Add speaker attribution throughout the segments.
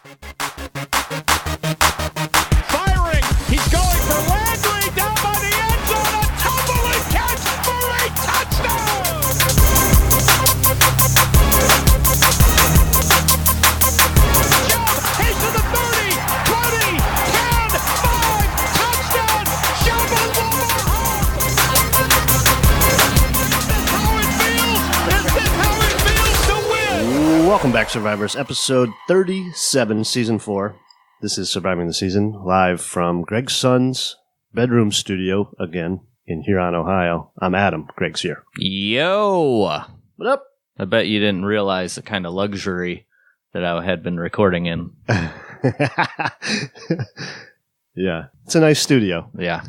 Speaker 1: Firing. He's going for Landry down by the end zone. A tumbling catch for a touchdown. Jump. He's to the 30, 20, 10, 5. Touchdown. Is this how it feels to win?
Speaker 2: Welcome back, Survivors. Episode 37, Season 4. This is Surviving the Season, live from Greg's son's bedroom studio, again, in Huron, Ohio. I'm Adam. Greg's here.
Speaker 3: Yo!
Speaker 2: What up?
Speaker 3: I bet you didn't realize the kind of luxury that I had been recording in.
Speaker 2: Yeah. It's a nice studio.
Speaker 3: Yeah.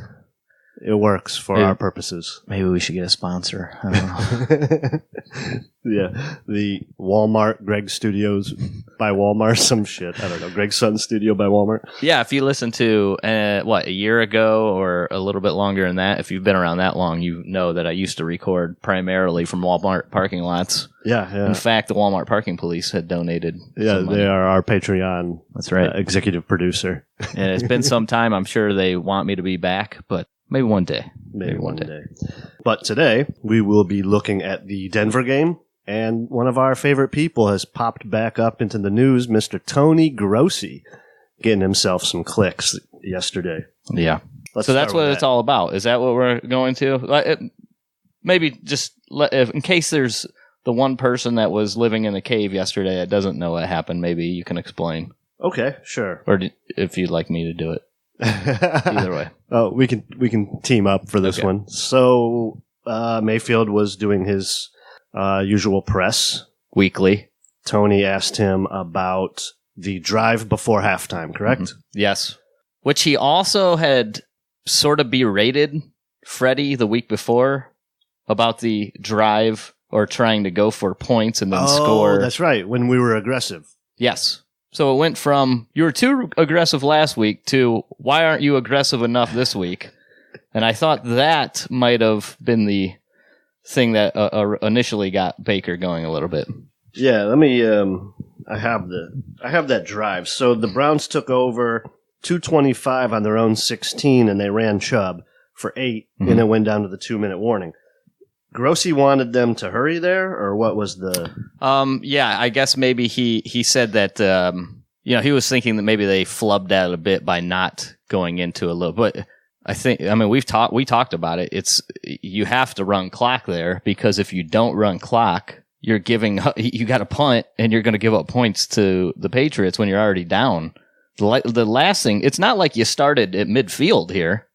Speaker 2: It works for
Speaker 3: Yeah.
Speaker 2: our purposes.
Speaker 3: Maybe we should get a sponsor. I don't know.
Speaker 2: Yeah. The Walmart, Greg Studios by Walmart, some shit. I don't know. Greg's son's studio by Walmart.
Speaker 3: Yeah, if you listen to, a year ago or a little bit longer than that, if you've been around that long, you know that I used to record primarily from Walmart parking lots.
Speaker 2: Yeah.
Speaker 3: In fact, the Walmart parking police had donated
Speaker 2: Yeah,
Speaker 3: some money.
Speaker 2: they are our Patreon
Speaker 3: That's right.
Speaker 2: executive producer.
Speaker 3: And it's been some time. I'm sure they want me to be back, but maybe one day.
Speaker 2: Maybe one day. But today, we will be looking at the Denver game, and one of our favorite people has popped back up into the news, Mr. Tony Grossi, getting himself some clicks yesterday.
Speaker 3: Yeah.
Speaker 2: Let's
Speaker 3: So that's
Speaker 2: start
Speaker 3: what
Speaker 2: with
Speaker 3: it's
Speaker 2: that.
Speaker 3: all about. Is that what we're going to? Maybe just in case there's the one person that was living in the cave yesterday that doesn't know what happened, maybe you can explain.
Speaker 2: Okay, sure.
Speaker 3: Or if you'd like me to do it. Either way.
Speaker 2: Oh, we can team up for this
Speaker 3: Okay.
Speaker 2: one. So Mayfield was doing his usual press.
Speaker 3: Weekly.
Speaker 2: Tony asked him about the drive before halftime, correct?
Speaker 3: Mm-hmm. Yes. Which he also had sort of berated Freddie the week before about the drive or trying to go for points and then score.
Speaker 2: That's right, when we were aggressive.
Speaker 3: Yes. So it went from, you were too aggressive last week to, why aren't you aggressive enough this week? And I thought that might have been the thing that initially got Baker going a little bit.
Speaker 2: Yeah, let me. I have that drive. So the Browns took over 2:25 on their own 16, and they ran Chubb for 8, and it went down to the 2-minute warning. Grossi wanted them to hurry there, or what was the?
Speaker 3: Yeah, I guess maybe he said that, he was thinking that maybe they flubbed that a bit by not going into a little, but we talked about it. It's, you have to run clock there, because if you don't run clock, you got to punt and you're going to give up points to the Patriots when you're already down. The last thing, it's not like you started at midfield here.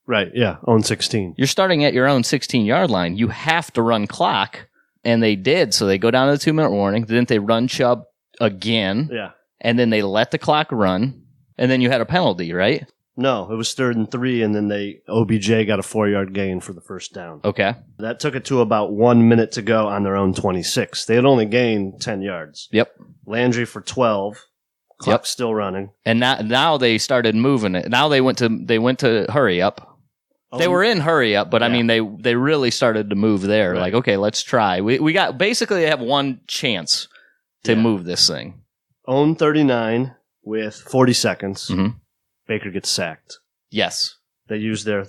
Speaker 2: Right, yeah, own 16.
Speaker 3: You're starting at your own 16-yard line. You have to run clock, and they did. So they go down to the 2-minute warning. Then they run Chubb again,
Speaker 2: Yeah.
Speaker 3: and then they let the clock run, and then you had a penalty, right?
Speaker 2: No, it was 3rd and 3, and then OBJ got a 4-yard gain for the first down.
Speaker 3: Okay.
Speaker 2: That took it to about 1 minute to go on their own 26. They had only gained 10 yards.
Speaker 3: Yep.
Speaker 2: Landry for 12. Clock's still running.
Speaker 3: And now they started moving it. Now they went to hurry up. They were in hurry up, but I mean they really started to move there.
Speaker 2: Right.
Speaker 3: Like, okay, let's try. We got basically they have one chance to move this thing.
Speaker 2: Own 39 with 40 seconds.
Speaker 3: Mhm.
Speaker 2: Baker gets sacked.
Speaker 3: Yes.
Speaker 2: They used their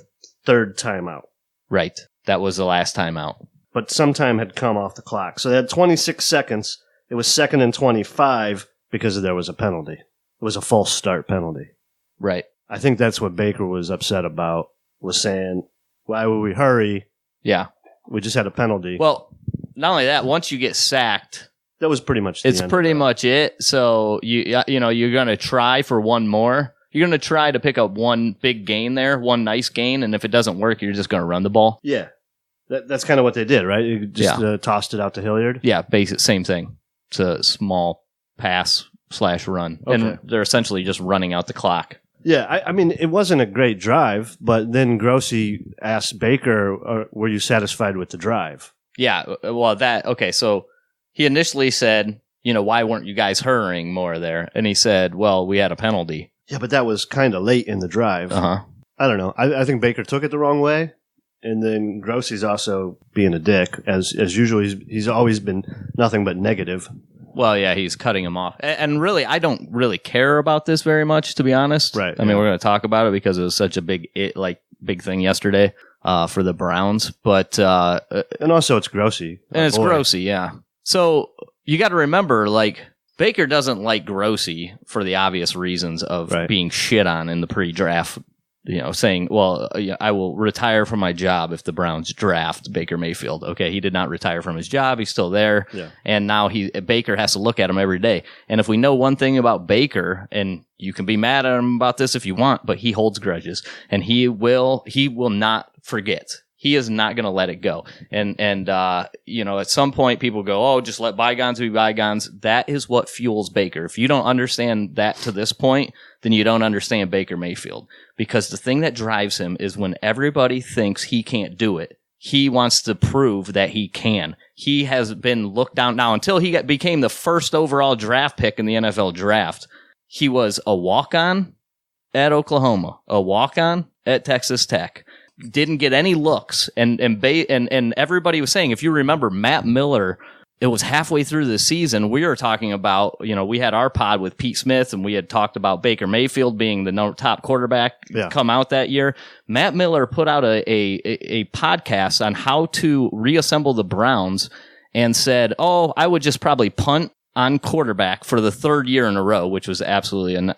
Speaker 2: 3rd timeout,
Speaker 3: Right. That was the last time out.
Speaker 2: but some time had come off the clock. So they had 26 seconds. It was 2nd and 25 because there was a penalty. It was a false start penalty.
Speaker 3: Right.
Speaker 2: I think that's what Baker was upset about, was saying, why would we hurry?
Speaker 3: Yeah.
Speaker 2: We just had a penalty.
Speaker 3: Well, not only that, once you get sacked,
Speaker 2: that was pretty much the
Speaker 3: it's
Speaker 2: end
Speaker 3: pretty
Speaker 2: of it.
Speaker 3: much it. So you're going to try for one more. You're going to try to pick up one big gain there, one nice gain, and if it doesn't work, you're just going to run the ball.
Speaker 2: Yeah. That's kind of what they did, right? You just tossed it out to Hilliard.
Speaker 3: Yeah, same thing. It's a small pass/run,
Speaker 2: Okay.
Speaker 3: and they're essentially just running out the clock.
Speaker 2: Yeah, I mean, it wasn't a great drive, but then Grossi asked Baker, were you satisfied with the drive?
Speaker 3: Yeah, well, so he initially said, why weren't you guys hurrying more there? And he said, well, we had a penalty.
Speaker 2: Yeah, but that was kind of late in the drive.
Speaker 3: Uh-huh.
Speaker 2: I don't know. I think Baker took it the wrong way, and then Grossi's also being a dick. As usual, he's always been nothing but negative
Speaker 3: Well, yeah, he's cutting him off. And really, I don't really care about this very much, to be honest.
Speaker 2: Right.
Speaker 3: I mean, we're going to talk about it because it was such a big thing yesterday for the Browns. But
Speaker 2: and also it's Grossi.
Speaker 3: And it's Grossi, yeah. So you got to remember, like, Baker doesn't like Grossi for the obvious reasons of being shit on in the pre-draft, saying, well, I will retire from my job if the Browns draft Baker Mayfield. Okay, he did not retire from his job. He's still there. Yeah. And now Baker has to look at him every day. And if we know one thing about Baker, and you can be mad at him about this if you want, but he holds grudges, and he will not forget. He is not going to let it go. And at some point people go, oh, just let bygones be bygones. That is what fuels Baker. If you don't understand that to this point, then you don't understand Baker Mayfield. Because the thing that drives him is when everybody thinks he can't do it, he wants to prove that he can. He has been looked down now until he became the first overall draft pick in the NFL draft. He was a walk-on at Oklahoma, a walk-on at Texas Tech. Didn't get any looks, and everybody was saying, if you remember, Matt Miller, it was halfway through the season, we were talking about, we had our pod with Pete Smith, and we had talked about Baker Mayfield being the top quarterback come out that year. Matt Miller put out a podcast on how to reassemble the Browns and said, oh, I would just probably punt on quarterback for the third year in a row, which was absolutely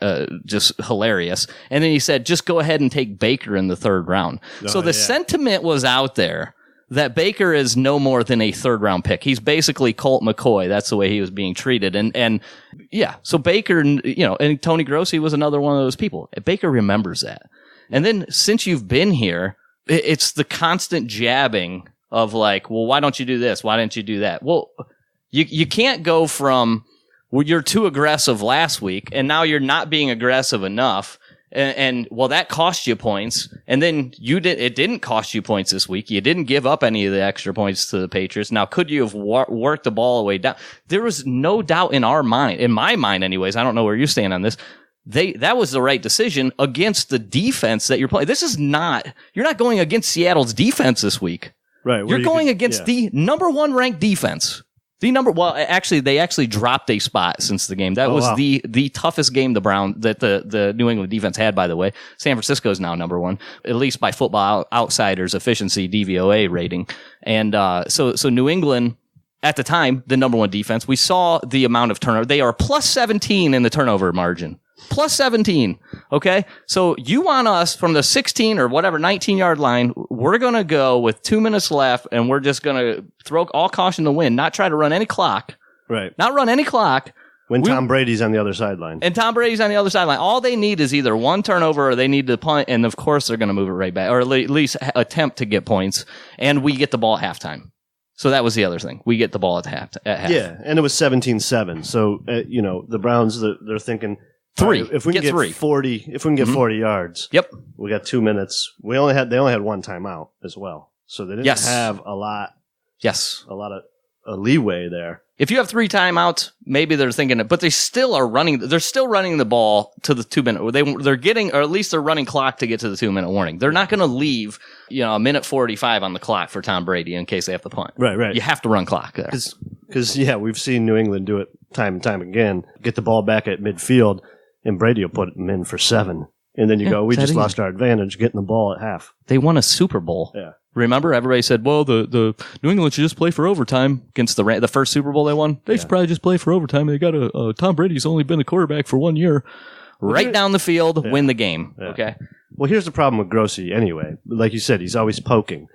Speaker 3: just hilarious. And then he said, just go ahead and take Baker in the third round. So the sentiment was out there that Baker is no more than a third round pick. He's basically Colt McCoy. That's the way he was being treated. And so Baker, and Tony Grossi was another one of those people. Baker remembers that. And then since you've been here, it's the constant jabbing of like, well, why don't you do this? Why didn't you do that? Well, You can't go from, well, you're too aggressive last week, and now you're not being aggressive enough, and well, that cost you points, and then it didn't cost you points this week. You didn't give up any of the extra points to the Patriots. Now, could you have worked the ball away down? There was no doubt in our mind, in my mind anyways, I don't know where you stand on this, that was the right decision against the defense that you're playing. You're not going against Seattle's defense this week.
Speaker 2: Right.
Speaker 3: You're going against the number one ranked defense. They actually dropped a spot since the game. That was the toughest game that the New England defense had, by the way. San Francisco is now number one, at least by Football Outsiders efficiency DVOA rating. And so New England, at the time, the number one defense, we saw the amount of turnover. They are plus 17 in the turnover margin. Plus 17. Okay. So you want us from the 16 or whatever 19-yard line. We're going to go with 2 minutes left, and we're just going to throw all caution to the wind, not try to run any clock.
Speaker 2: Right.
Speaker 3: Not run any clock.
Speaker 2: When Tom Brady's on the other sideline.
Speaker 3: And Tom Brady's on the other sideline. All they need is either one turnover or they need to punt, and of course they're going to move it right back, or at least attempt to get points, and we get the ball at halftime. So that was the other thing. We get the ball at half.
Speaker 2: Yeah, and it was 17-7. So, the Browns, they're thinking,
Speaker 3: three.
Speaker 2: If we can get 40, 40 yards, we got 2 minutes. They only had one timeout as well, so they didn't have a lot.
Speaker 3: Yes,
Speaker 2: a lot of leeway there.
Speaker 3: If you have 3 timeouts, maybe they're thinking it, but they still are running. They're still running the ball to the 2 minute. They're getting, or at least they're running clock to get to the 2 minute warning. They're not going to leave, a minute 45 on the clock for Tom Brady in case they have to punt.
Speaker 2: Right.
Speaker 3: You have to run clock there
Speaker 2: because we've seen New England do it time and time again. Get the ball back at midfield. And Brady will put them in for 7. And then you go, we just lost our advantage getting the ball at half.
Speaker 3: They won a Super Bowl.
Speaker 2: Yeah.
Speaker 3: Remember, everybody said, well, the New England should just play for overtime against the first Super Bowl they won. They should probably just play for overtime. They got Tom Brady's only been a quarterback for 1 year. Right down the field, win the game. Yeah. Okay.
Speaker 2: Well, here's the problem with Grossi anyway. Like you said, he's always poking.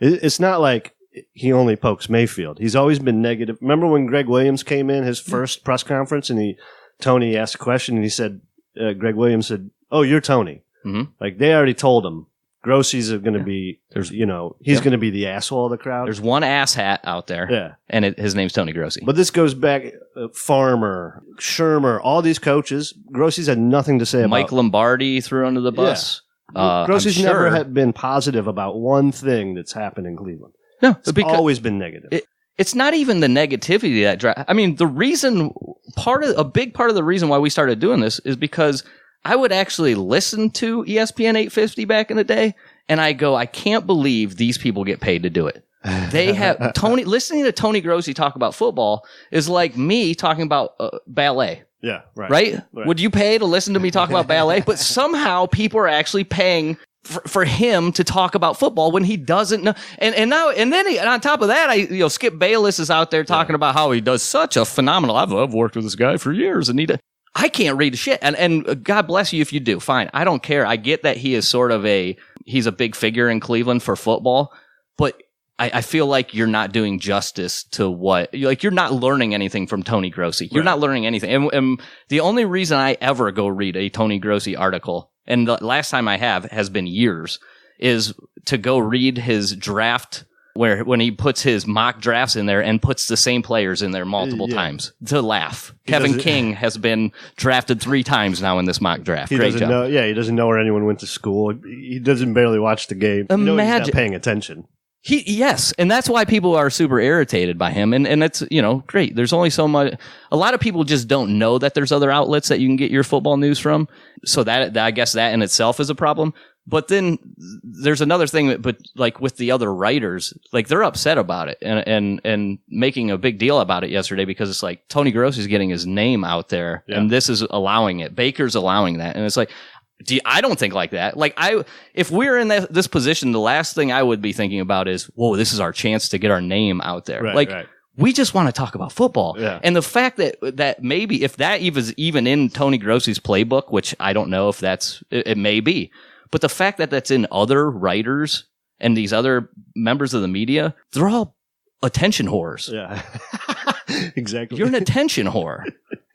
Speaker 2: It's not like he only pokes Mayfield. He's always been negative. Remember when Greg Williams came in, his first press conference, and Tony asked a question, and he said, Greg Williams said, oh, you're Tony. Mm-hmm. Like, they already told him, Grossi's going to be, he's going to be the asshole of the crowd.
Speaker 3: There's one ass hat out there, and his name's Tony Grossi.
Speaker 2: But this goes back, Farmer, Shermer, all these coaches, Grossi's had nothing to say about.
Speaker 3: Mike Lombardi threw under the bus.
Speaker 2: Yeah. Grossi's never been positive about one thing that's happened in Cleveland. No, it's always been negative.
Speaker 3: It's not even the negativity that drives. I mean, a big part of the reason why we started doing this is because I would actually listen to ESPN 850 back in the day, and I go, I can't believe these people get paid to do it. They have listening to Tony Grossi talk about football is like me talking about ballet.
Speaker 2: Yeah, right.
Speaker 3: Right? Would you pay to listen to me talk about ballet? But somehow people are actually paying for him to talk about football when he doesn't know. And then on top of that, Skip Bayless is out there talking about how he does such a phenomenal. I've worked with this guy for years, and I can't read a shit. And God bless you if you do. Fine, I don't care. I get that he is sort of he's a big figure in Cleveland for football, but I feel like you're not doing justice to you're not learning anything from Tony Grossi. You're not learning anything. And the only reason I ever go read a Tony Grossi article, and the last time I has been years, is to go read his draft when he puts his mock drafts in there and puts the same players in there multiple times to laugh. Kevin King has been drafted 3 times now in this mock draft. Great job.
Speaker 2: He doesn't know where anyone went to school. He doesn't barely watch the game. He's not paying attention.
Speaker 3: Yes, and that's why people are super irritated by him, and it's great. There's only so much. A lot of people just don't know that there's other outlets that you can get your football news from. So that I guess that in itself is a problem. But then there's another thing but like with the other writers, like they're upset about it and making a big deal about it yesterday because it's like Tony Grossi's getting his name out there, and this is allowing it. Baker's allowing that, and it's like. I don't think like that. Like if we're in this position, the last thing I would be thinking about is, whoa, this is our chance to get our name out there. Right. We just want to talk about football. Yeah. And the fact that maybe if that is even in Tony Grossi's playbook, which I don't know if it may be, but the fact that that's in other writers and these other members of the media, they're all attention whores.
Speaker 2: Yeah. Exactly.
Speaker 3: You're an attention whore.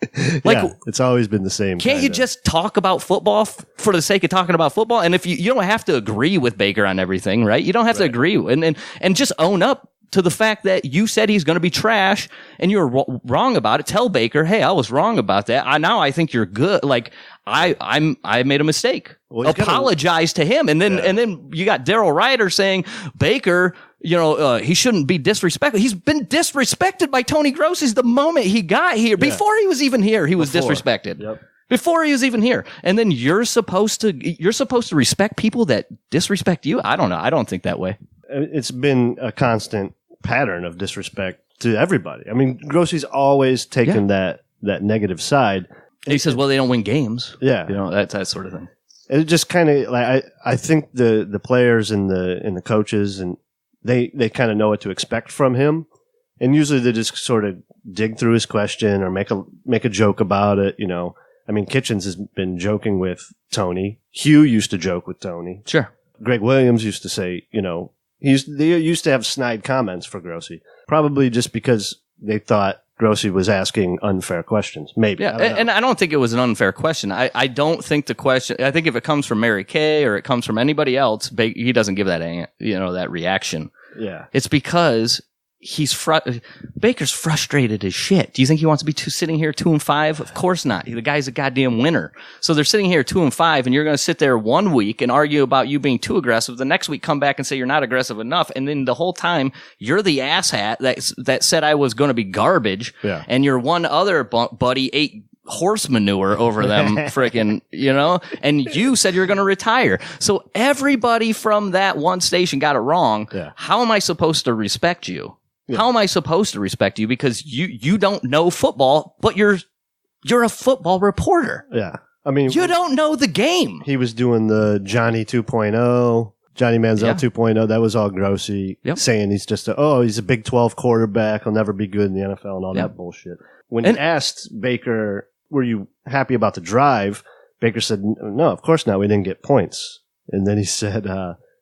Speaker 2: It's always been the same.
Speaker 3: Can't you just talk about football for the sake of talking about football? And if you don't have to agree with Baker on everything, right? You don't have to agree and just own up to the fact that you said he's going to be trash and you're wrong about it. Tell Baker, hey, I was wrong about that. Now I think you're good. Like I made a mistake. Well, apologize to him, and then you got Daryl Ryder saying Baker. He shouldn't be disrespected. He's been disrespected by Tony Grossi the moment he got here. Before he was even here, he was disrespected. Yep. Before he was even here. And then you're supposed to respect people that disrespect you? I don't know. I don't think that way.
Speaker 2: It's been a constant pattern of disrespect to everybody. I mean, Grossi's always taken that negative side.
Speaker 3: And he says, well, they don't win games.
Speaker 2: Yeah.
Speaker 3: That sort of thing.
Speaker 2: It just kind of like I think the players and the coaches and they kind of know what to expect from him, and usually they just sort of dig through his question or make a joke about it. I mean, Kitchens has been joking with Tony. Hugh used to joke with Tony.
Speaker 3: Sure.
Speaker 2: Greg Williams used to say, they used to have snide comments for Grossi, probably just because they thought Grossi was asking unfair questions. Maybe.
Speaker 3: Yeah, and I don't think it was an unfair question. I don't think the question. I think if it comes from Mary Kay or it comes from anybody else, he doesn't give that that reaction.
Speaker 2: Yeah,
Speaker 3: it's because Baker's frustrated as shit. Do you think he wants to be sitting here 2-5? Of course not. The guy's a goddamn winner. So they're sitting here 2-5, and you're going to sit there 1 week and argue about you being too aggressive. The next week, come back and say you're not aggressive enough, and then the whole time you're the asshat that said I was going to be garbage.
Speaker 2: Yeah.
Speaker 3: And your one other buddy ate horse manure over them freaking, and you said you're going to retire. So everybody from that one station got it wrong.
Speaker 2: Yeah.
Speaker 3: How am I supposed to respect you? Yeah. How am I supposed to respect you? Because you don't know football, but you're a football reporter.
Speaker 2: Yeah. I mean,
Speaker 3: you don't know the game.
Speaker 2: He was doing the Johnny 2.0, Johnny Manziel 2.0. That was all Grossi saying he's just he's a Big 12 quarterback. He'll never be good in the NFL and all that bullshit. When he asked Baker, were you happy about the drive? Baker said, no, of course not. We didn't get points. And then he said,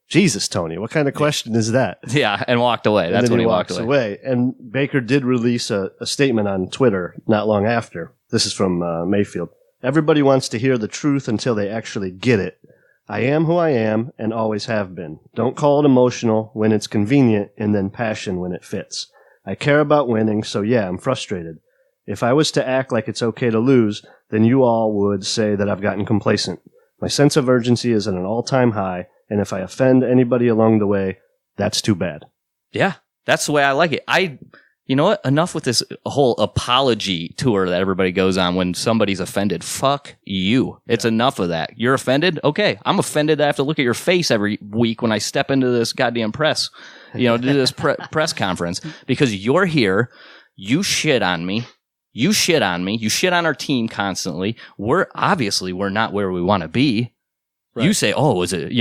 Speaker 2: Jesus, Tony, what kind of question is that?
Speaker 3: Yeah, and walked away. That's when he walked away.
Speaker 2: And Baker did release a statement on Twitter not long after. This is from Mayfield. Everybody wants to hear the truth until they actually get it. I am who I am and always have been. Don't call it emotional when it's convenient and then passion when it fits. I care about winning, so yeah, I'm frustrated. If I was to act like it's okay to lose, then you all would say that I've gotten complacent. My sense of urgency is at an all-time high, and if I offend anybody along the way, that's too bad.
Speaker 3: Yeah, that's the way I like it. You know what? Enough with this whole apology tour that everybody goes on when somebody's offended. Fuck you. It's enough of that. You're offended? Okay. I'm offended that I have to look at your face every week when I step into this goddamn press, to do this press conference because you're here. You shit on me. You shit on me. You shit on our team constantly. We're not where we want to be. Right. You say, oh, is it,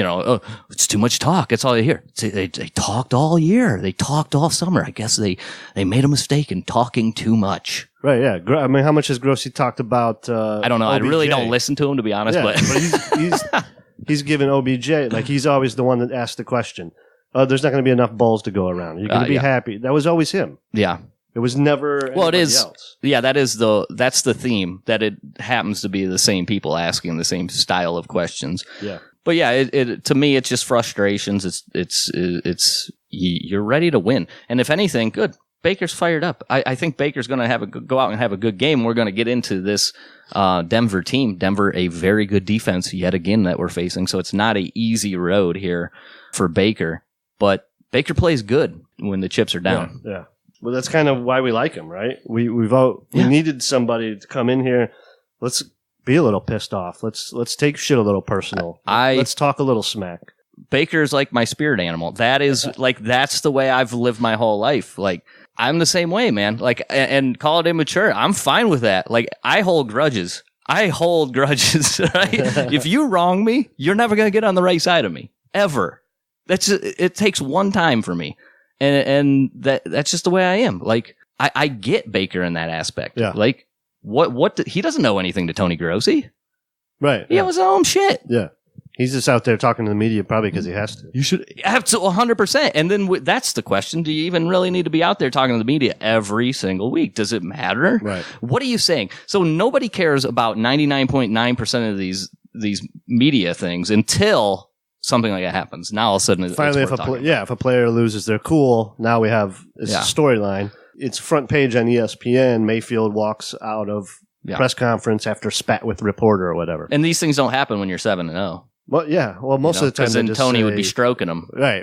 Speaker 3: it's too much talk. That's all I hear. They talked all year. They talked all summer. I guess they made a mistake in talking too much.
Speaker 2: Right, yeah. I mean, how much has Grossi talked about
Speaker 3: I don't know.
Speaker 2: OBJ?
Speaker 3: I really don't listen to him, to be honest.
Speaker 2: Yeah,
Speaker 3: but
Speaker 2: he's given OBJ, like he's always the one that asked the question. There's not going to be enough balls to go around. You're going to be happy. That was always him.
Speaker 3: Yeah.
Speaker 2: It was never
Speaker 3: it is.
Speaker 2: Else.
Speaker 3: Yeah, that's the theme, that it happens to be the same people asking the same style of questions.
Speaker 2: Yeah.
Speaker 3: But yeah, it to me, it's just frustrations. It's you're ready to win. And if anything, good. Baker's fired up. I think Baker's going to go out and have a good game. We're going to get into this Denver team. Denver, a very good defense yet again that we're facing. So it's not an easy road here for Baker. But Baker plays good when the chips are down.
Speaker 2: Yeah. Well, that's kind of why we like him, right? We needed somebody to come in here. Let's be a little pissed off. Let's take shit a little personal. Let's talk a little smack.
Speaker 3: Baker's like my spirit animal. That is that's the way I've lived my whole life. Like I'm the same way, man. Like and call it immature. I'm fine with that. Like I hold grudges. Right? If you wrong me, you're never gonna get on the right side of me ever. It takes one time for me. And that's just the way I am. Like, I get Baker in that aspect.
Speaker 2: Yeah.
Speaker 3: Like, he doesn't know anything to Tony Grossi.
Speaker 2: Right.
Speaker 3: He has his own shit.
Speaker 2: Yeah. He's just out there talking to the media probably because he has to.
Speaker 3: You should. Absolutely, 100%. And then that's the question. Do you even really need to be out there talking to the media every single week? Does it matter?
Speaker 2: Right.
Speaker 3: What are you saying? So nobody cares about 99.9% of these media things until something like that happens. Now all of a sudden,
Speaker 2: finally, if a player loses their cool, now we have a storyline. It's front page on ESPN. Mayfield walks out of press conference after spat with reporter or whatever.
Speaker 3: And these things don't happen when you're 7-0.
Speaker 2: Well, yeah. Well, most of the time,
Speaker 3: then Tony would be stroking them.
Speaker 2: Right.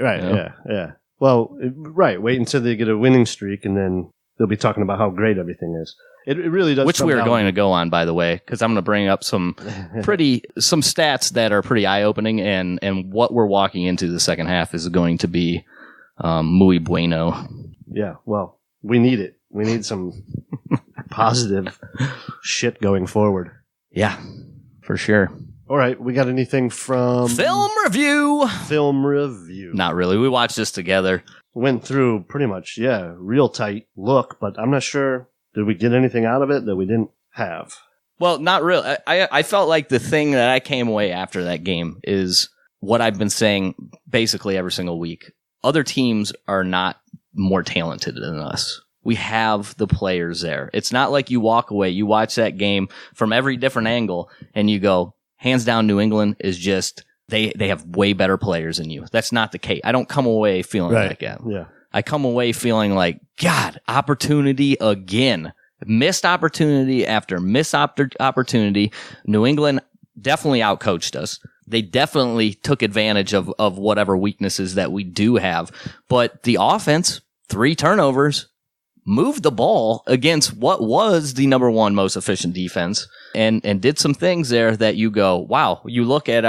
Speaker 2: Yeah. Well, right. Wait until they get a winning streak, and then they'll be talking about how great everything is. It really does.
Speaker 3: Which we're going to go on, by the way, because I'm going to bring up some stats that are pretty eye opening, and what we're walking into the second half is going to be muy bueno.
Speaker 2: Yeah. Well, we need it. We need some positive shit going forward.
Speaker 3: Yeah, for sure.
Speaker 2: All right, we got anything from
Speaker 3: Film review?
Speaker 2: Film review.
Speaker 3: Not really. We watched this together.
Speaker 2: Went through pretty much, real tight look, but I'm not sure. Did we get anything out of it that we didn't have?
Speaker 3: Well, not really. I felt like the thing that I came away after that game is what I've been saying basically every single week. Other teams are not more talented than us. We have the players there. It's not like you walk away, you watch that game from every different angle, and you go, hands down, New England is just, they have way better players than you. That's not the case. I don't come away feeling like that.
Speaker 2: Yeah.
Speaker 3: I come away feeling like, God, opportunity again. Missed opportunity after missed opportunity. New England definitely outcoached us. They definitely took advantage of whatever weaknesses that we do have. But the offense, 3 turnovers, moved the ball against what was the number one most efficient defense and did some things there that you go, wow. You look at,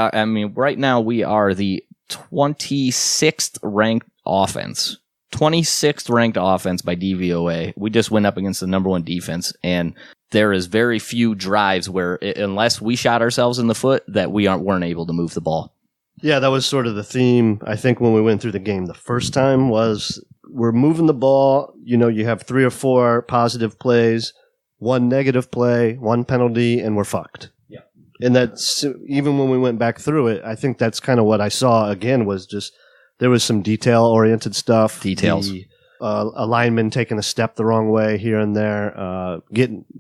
Speaker 3: right now we are the 26th ranked offense. 26th ranked offense by DVOA. We just went up against the number one defense, and there is very few drives where, unless we shot ourselves in the foot, that we weren't able to move the ball.
Speaker 2: Yeah, that was sort of the theme, I think, when we went through the game the first time was we're moving the ball. You have 3 or 4 positive plays, 1 negative play, 1 penalty, and we're fucked.
Speaker 3: Yeah.
Speaker 2: And that's, even when we went back through it, I think that's kind of what I saw again was just, there was some detail-oriented stuff.
Speaker 3: Details.
Speaker 2: A lineman taking a step the wrong way here and there,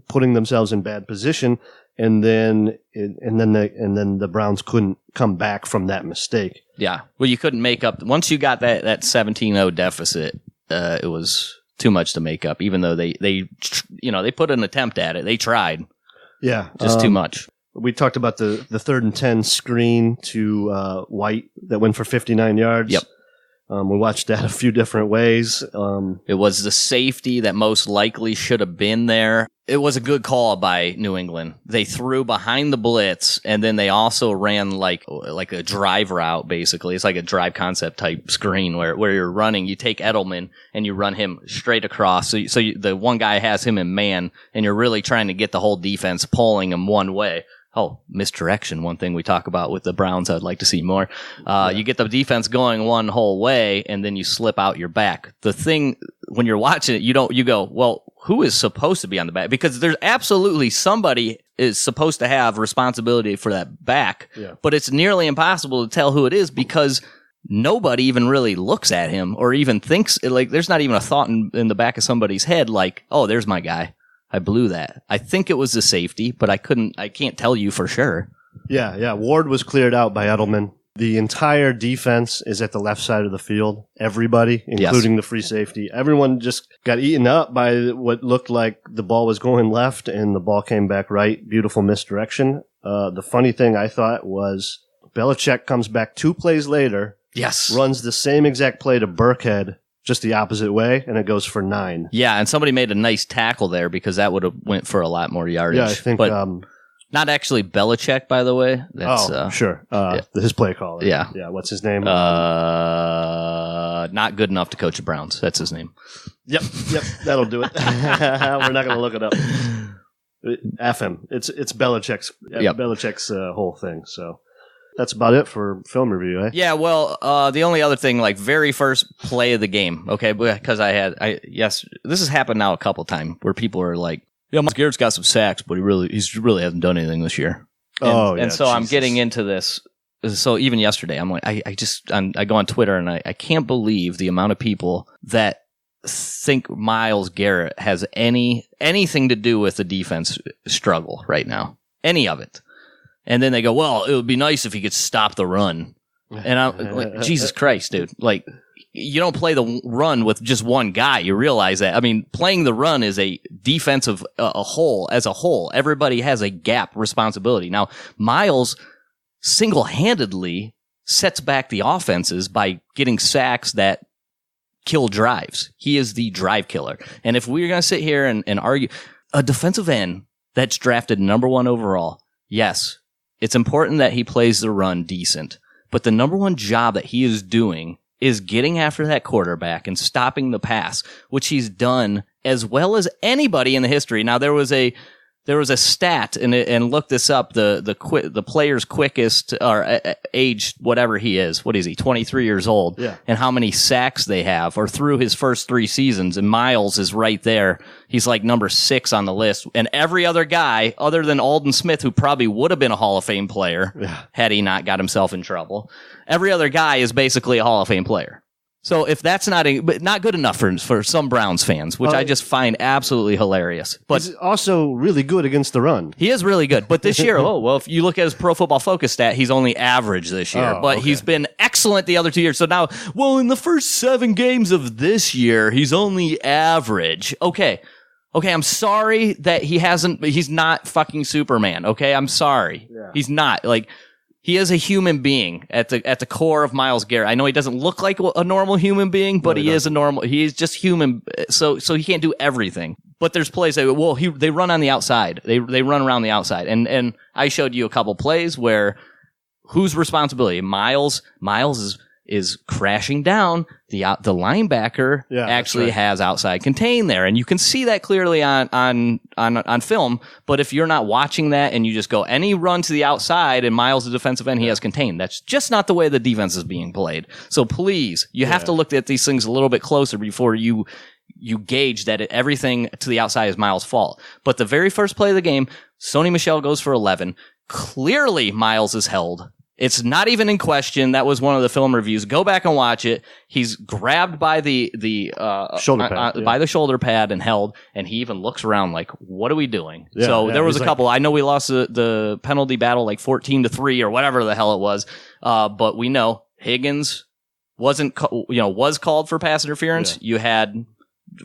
Speaker 2: putting themselves in bad position, and then the Browns couldn't come back from that mistake.
Speaker 3: Yeah. Well, you couldn't make up once you got that 17-0 deficit. It was too much to make up. Even though they put an attempt at it, they tried.
Speaker 2: Yeah,
Speaker 3: just too much.
Speaker 2: We talked about the 3rd and 10 screen to White that went for 59 yards.
Speaker 3: Yep.
Speaker 2: We watched that a few different ways.
Speaker 3: It was the safety that most likely should have been there. It was a good call by New England. They threw behind the blitz, and then they also ran like a drive route, basically. It's like a drive concept type screen where you're running. You take Edelman, and you run him straight across. So the one guy has him in man, and you're really trying to get the whole defense pulling him one way. Oh, misdirection, one thing we talk about with the Browns I'd like to see more. You get the defense going one whole way, and then you slip out your back. The thing, when you're watching it, you go, well, who is supposed to be on the back? Because there's absolutely somebody is supposed to have responsibility for that back, but it's nearly impossible to tell who it is because nobody even really looks at him or even thinks, like, there's not even a thought in the back of somebody's head like, oh, there's my guy. I blew that. I think it was the safety, but I can't tell you for sure.
Speaker 2: Yeah. Ward was cleared out by Edelman. The entire defense is at the left side of the field. Everybody, including the free safety. Everyone just got eaten up by what looked like the ball was going left and the ball came back right. Beautiful misdirection. The funny thing I thought was Belichick comes back 2 plays later.
Speaker 3: Yes.
Speaker 2: Runs the same exact play to Burkhead, just the opposite way, and it goes for 9.
Speaker 3: Yeah, and somebody made a nice tackle there because that would have went for a lot more yardage.
Speaker 2: Yeah, I think...
Speaker 3: But not actually Belichick, by the way. That's,
Speaker 2: sure. His play caller.
Speaker 3: Yeah.
Speaker 2: Yeah, what's his name?
Speaker 3: Not good enough to coach the Browns. That's his name.
Speaker 2: Yep, that'll do it. We're not going to look it up. F him. It's Belichick's whole thing, so... That's about it for film review, eh?
Speaker 3: Yeah, well, the only other thing, like very first play of the game, okay, because this has happened now a couple times where people are like, yeah, Myles Garrett's got some sacks, but he really hasn't done anything this year. And so Jesus. I'm getting into this. So even yesterday, I'm like, I go on Twitter and I can't believe the amount of people that think Myles Garrett has anything to do with the defense struggle right now. Any of it. And then they go, well, it would be nice if he could stop the run. And I'm like, Jesus Christ, dude. Like, you don't play the run with just one guy. You realize that. I mean, playing the run is a defensive as a whole. Everybody has a gap responsibility. Now, Myles single-handedly sets back the offenses by getting sacks that kill drives. He is the drive killer. And if we're going to sit here and argue, a defensive end that's drafted number 1 overall, yes, it's important that he plays the run decent, but the number 1 job that he is doing is getting after that quarterback and stopping the pass, which he's done as well as anybody in the history. Now, there was a stat, and look this up, the player's quickest or age, whatever he is. What is he? 23 years old.
Speaker 2: Yeah.
Speaker 3: And how many sacks they have, or through his first 3 seasons. And Myles is right there. He's like number 6 on the list. And every other guy, other than Alden Smith, who probably would have been a Hall of Fame player had he not got himself in trouble, every other guy is basically a Hall of Fame player. So if that's not good enough for some Browns fans, which I just find absolutely hilarious. But
Speaker 2: he's also really good against the run.
Speaker 3: He is really good. But this year, if you look at his Pro Football Focus stat, he's only average this year. He's been excellent the other 2 years. So now, in the first 7 games of this year, he's only average. Okay, I'm sorry that he's not fucking Superman. Okay, I'm sorry. Yeah. He's not. Like, he is a human being at the core of Myles Garrett. I know he doesn't look like a normal human being, but he is just human. So he can't do everything. But there's plays that, they run on the outside. They run around the outside. And I showed you a couple plays where whose responsibility? Myles is crashing down. The linebacker actually has outside contain there, and you can see that clearly on film. But if you're not watching that and you just go any run to the outside and Myles, the defensive end, he has contained. That's just not the way the defense is being played. So please, you have to look at these things a little bit closer before you gauge that everything to the outside is Myles' fault. But the very first play of the game, Sony Michel goes for 11. Clearly, Myles is held. It's not even in question. That was one of the film reviews. Go back and watch it. He's grabbed by the
Speaker 2: shoulder pad,
Speaker 3: by the shoulder pad and held, and he even looks around like, "What are we doing?" There was a couple. I know we lost the penalty battle like 14-3 or whatever the hell it was, but we know Higgins was called for pass interference. Yeah. You had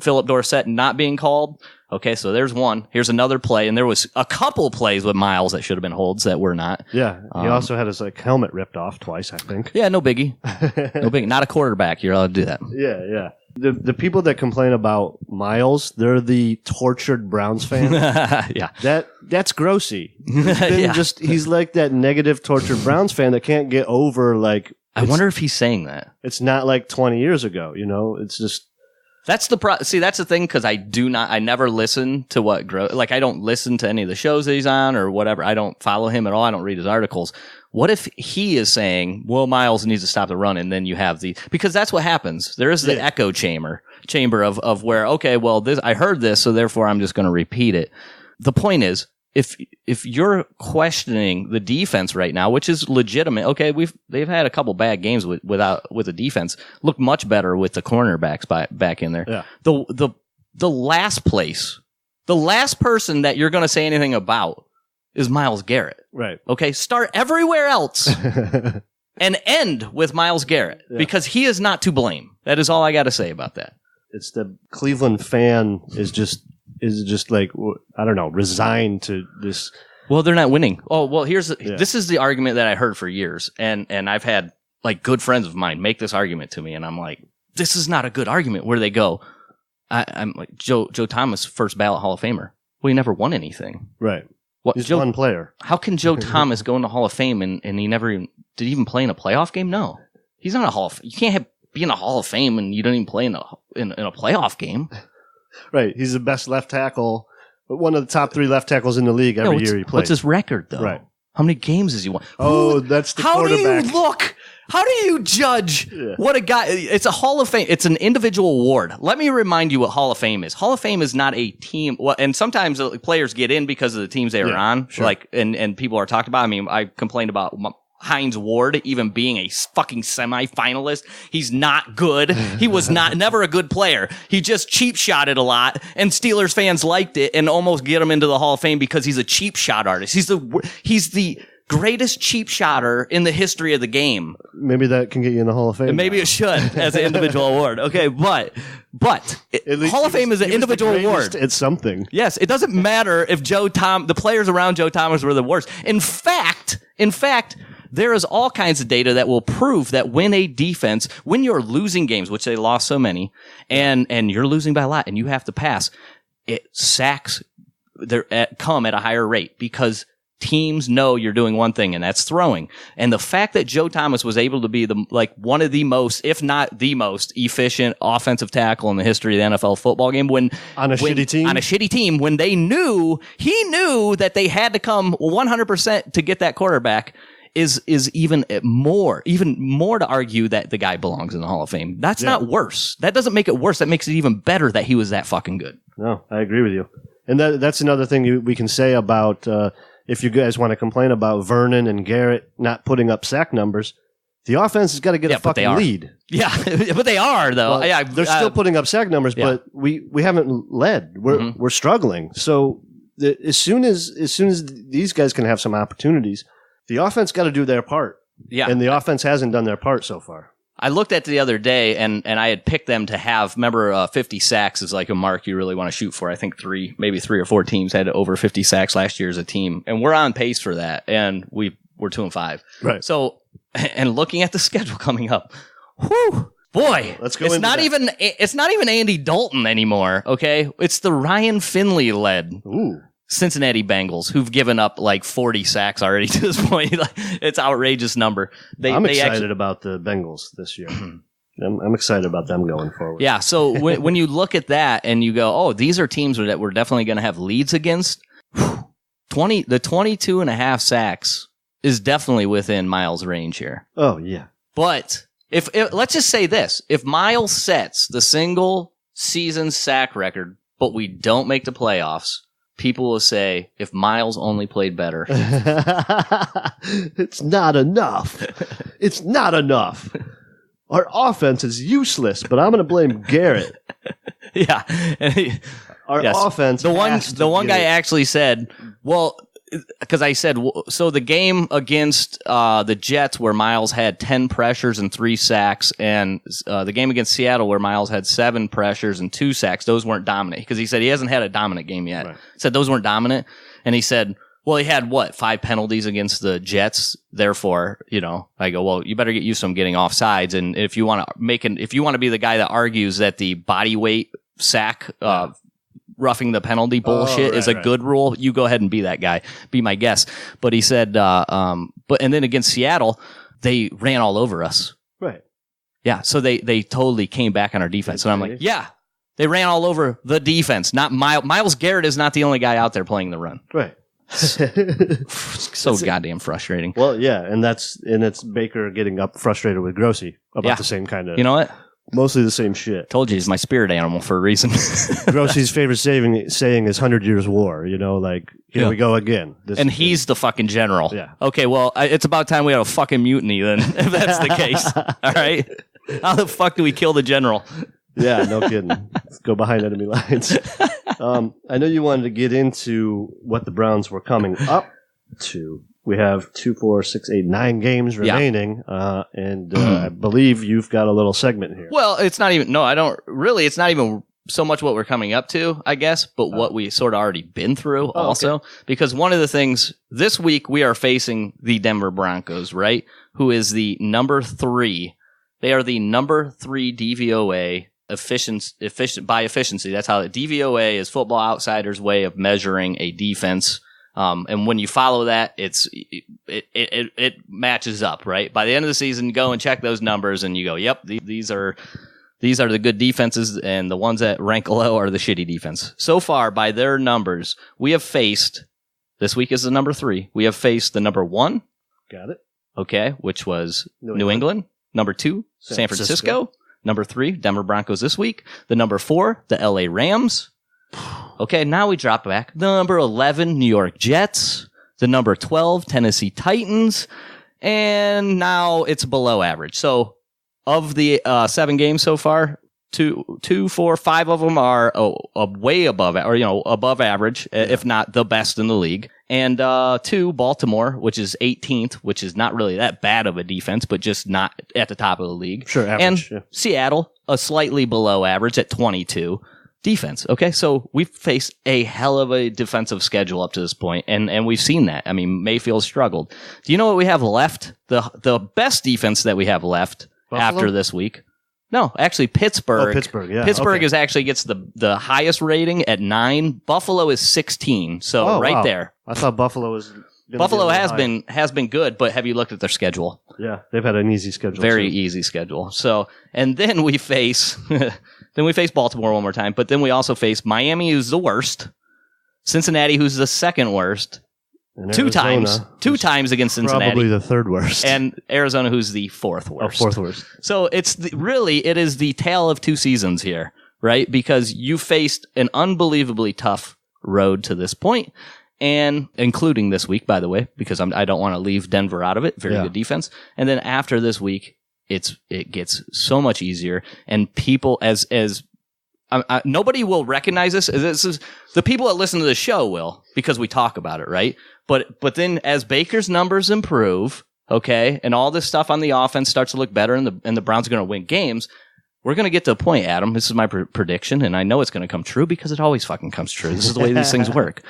Speaker 3: Philip Dorsett not being called. Okay, so there's one. Here's another play, and there was a couple plays with Miles that should have been holds that were not.
Speaker 2: Yeah, he also had his helmet ripped off twice, I think.
Speaker 3: Yeah, no biggie. No biggie. Not a quarterback. You're allowed to do that.
Speaker 2: Yeah. The people that complain about Miles, they're the tortured Browns fan.
Speaker 3: Yeah.
Speaker 2: That's grossy. He's like that negative tortured Browns fan that can't get over
Speaker 3: I wonder if he's saying that.
Speaker 2: It's not like 20 years ago, It's just
Speaker 3: that's the that's the thing, because I never listen to what I don't listen to any of the shows that he's on or whatever. I don't follow him at all. I don't read his articles. What if he is saying, well, Miles needs to stop the run, and then you have because that's what happens. There is the echo chamber of where, okay, well, I heard this, so therefore I'm just going to repeat it. The point is, if you're questioning the defense right now, which is legitimate, okay, they've had a couple bad games with the defense, looked much better with the cornerbacks back in there.
Speaker 2: Yeah.
Speaker 3: The last person that you're going to say anything about is Myles Garrett.
Speaker 2: Right.
Speaker 3: Okay, start everywhere else and end with Myles Garrett because he is not to blame. That is all I got to say about that.
Speaker 2: It's the Cleveland fan is just like, I don't know, resigned to this.
Speaker 3: Well, they're not winning. Oh, well, this is the argument that I heard for years. And I've had good friends of mine make this argument to me. And I'm like, this is not a good argument. Where they go, I'm like, Joe Thomas, first ballot Hall of Famer. Well, he never won anything.
Speaker 2: Right. He's one player.
Speaker 3: How can Joe Thomas go in the Hall of Fame and he never did he even play in a playoff game? No. He's not a Hall of You can't be in a Hall of Fame and you don't even play in a playoff game.
Speaker 2: Right. He's the best left tackle, but one of the top 3 left tackles in the league every year he plays.
Speaker 3: What's his record, though?
Speaker 2: Right.
Speaker 3: How many games has he won?
Speaker 2: Oh, that's the quarterback.
Speaker 3: How do you judge what a guy... It's a Hall of Fame. It's an individual award. Let me remind you what Hall of Fame is. Hall of Fame is not a team... and sometimes players get in because of the teams they were on. Sure. And people are talking about... I mean, I complained about... Hines Ward even being a fucking semifinalist. He's not good. He was never a good player. He just cheap shotted a lot, and Steelers fans liked it and almost get him into the Hall of Fame because he's a cheap shot artist. He's the greatest cheap shotter in the history of the game.
Speaker 2: Maybe that can get you in the Hall of Fame.
Speaker 3: And maybe it should as an individual award. Okay, but Hall of Fame is an individual award.
Speaker 2: It's something.
Speaker 3: Yes, it doesn't matter if the players around Joe Thomas were the worst. In fact, there is all kinds of data that will prove that when you're losing games, which they lost so many, and you're losing by a lot, and you have to pass, sacks come at a higher rate because teams know you're doing one thing, and that's throwing. And the fact that Joe Thomas was able to be one of the most, if not the most efficient offensive tackle in the history of the NFL football game on a shitty team, when he knew that they had to come 100% to get that quarterback, is even more to argue that the guy belongs in the Hall of Fame. That's not worse. That doesn't make it worse. That makes it even better that he was that fucking good.
Speaker 2: No, I agree with you. And that's another thing we can say about, if you guys want to complain about Vernon and Garrett not putting up sack numbers, the offense has got to get a fucking lead.
Speaker 3: Yeah, but they are, though.
Speaker 2: Well, they're still putting up sack numbers, but we haven't led. We're struggling. So as soon as these guys can have some opportunities, the offense got to do their part. Yeah. And the offense hasn't done their part so far.
Speaker 3: I looked at the other day, and I had picked them to have, remember, 50 sacks is like a mark you really want to shoot for. I think maybe three or four teams had over 50 sacks last year as a team, and we're on pace for that, and we're 2-5.
Speaker 2: Right.
Speaker 3: So, and looking at the schedule coming up, whew, boy,
Speaker 2: let's go.
Speaker 3: It's not even Andy Dalton anymore. Okay, it's the Ryan Finley led Cincinnati Bengals, who've given up like 40 sacks already to this point. It's an outrageous number.
Speaker 2: I'm excited about the Bengals this year. I'm excited about them going forward.
Speaker 3: Yeah, so when you look at that and you go, oh, these are teams that we're definitely going to have leads against, the 22.5 sacks is definitely within Miles' range here.
Speaker 2: Oh, yeah.
Speaker 3: But if let's just say this. If Miles sets the single season sack record, but we don't make the playoffs, people will say, if Miles only played better.
Speaker 2: It's not enough. It's not enough. Our offense is useless, but I'm going to blame Garrett.
Speaker 3: Yeah.
Speaker 2: Our offense.
Speaker 3: The one guy actually said, well, because I said, so the game against the Jets where Miles had 10 pressures and 3 sacks, and the game against Seattle where Miles had 7 pressures and 2 sacks, those weren't dominant. Because he said he hasn't had a dominant game yet. Right. Said those weren't dominant. And he said, well, he had 5 penalties against the Jets. Therefore, I go, well, you better get used to him getting off sides. And if you want to be the guy that argues that the body weight sack, roughing the penalty bullshit is a good rule, you go ahead and be that guy. Be my guest. But he said, and then against Seattle, they ran all over us.
Speaker 2: Right.
Speaker 3: Yeah. So they totally came back on our defense. And I'm like, yeah, they ran all over the defense. Not Myles Garrett is not the only guy out there playing the run.
Speaker 2: Right.
Speaker 3: So goddamn frustrating.
Speaker 2: Well, yeah. And it's Baker getting up frustrated with Grossi about the same kind of.
Speaker 3: You know what?
Speaker 2: Mostly the same shit.
Speaker 3: Told you he's my spirit animal for a reason.
Speaker 2: Grossi's favorite saying is 100 Years War, here we go again.
Speaker 3: He's the fucking general.
Speaker 2: Yeah.
Speaker 3: Okay, well, it's about time we have a fucking mutiny then, if that's the case. All right? How the fuck do we kill the general?
Speaker 2: Yeah, no kidding. Let's go behind enemy lines. I know you wanted to get into what the Browns were coming up to. We have 2, 4, 6, 8, 9 games remaining, and I believe you've got a little segment here.
Speaker 3: Well, it's not even. No, I don't really. It's not even so much what we're coming up to, I guess, but what we sort of already been through also. Okay. Because one of the things this week we are facing the Denver Broncos, right? Who is the number 3? They are the number 3 DVOA efficient by efficiency. That's how the DVOA is Football Outsiders' way of measuring a defense. And when you follow that, it matches up, right? By the end of the season, you go and check those numbers and you go, yep, these are the good defenses, and the ones that rank low are the shitty defense. So far, by their numbers, we have faced, this week is the number 3. We have faced the number 1.
Speaker 2: Got it.
Speaker 3: Okay. Which was New England. Number 2, San Francisco. Number 3, Denver Broncos this week. The number 4, the LA Rams. Okay, now we drop back. The number 11, New York Jets. The number 12, Tennessee Titans. And now it's below average. So of the 7 games so far, 2, 4, 5 of them are way above, or above average, if not the best in the league. And 2, Baltimore, which is 18th, which is not really that bad of a defense, but just not at the top of the league.
Speaker 2: Sure, average.
Speaker 3: And Seattle, a slightly below average at 22. Defense. Okay, so we've faced a hell of a defensive schedule up to this point, and we've seen that. I mean, Mayfield struggled. Do you know what we have left? The best defense that we have left after this week? No, actually Pittsburgh.
Speaker 2: Oh, Pittsburgh, yeah.
Speaker 3: Pittsburgh actually gets the highest rating at 9. Buffalo is 16. So right there.
Speaker 2: I thought Buffalo was.
Speaker 3: Buffalo has been good, but have you looked at their schedule?
Speaker 2: Yeah, they've had an easy schedule.
Speaker 3: Very easy schedule. So, and then we face. Then we face Baltimore one more time, but then we also face Miami, who's the worst, Cincinnati, who's the second worst, and 2 times against Cincinnati,
Speaker 2: probably the 3rd worst,
Speaker 3: and Arizona, who's the 4th worst.
Speaker 2: 4th worst.
Speaker 3: So it is the tale of 2 seasons here, right? Because you faced an unbelievably tough road to this point, and including this week, by the way, because I don't want to leave Denver out of it. Very good defense, and then after this week. It gets so much easier, and people nobody will recognize this. This is the people that listen to the show will, because we talk about it, right? But then as Baker's numbers improve, okay, and all this stuff on the offense starts to look better, and the Browns are going to win games. We're going to get to a point, Adam. This is my prediction, and I know it's going to come true because it always fucking comes true. This is the way these things work.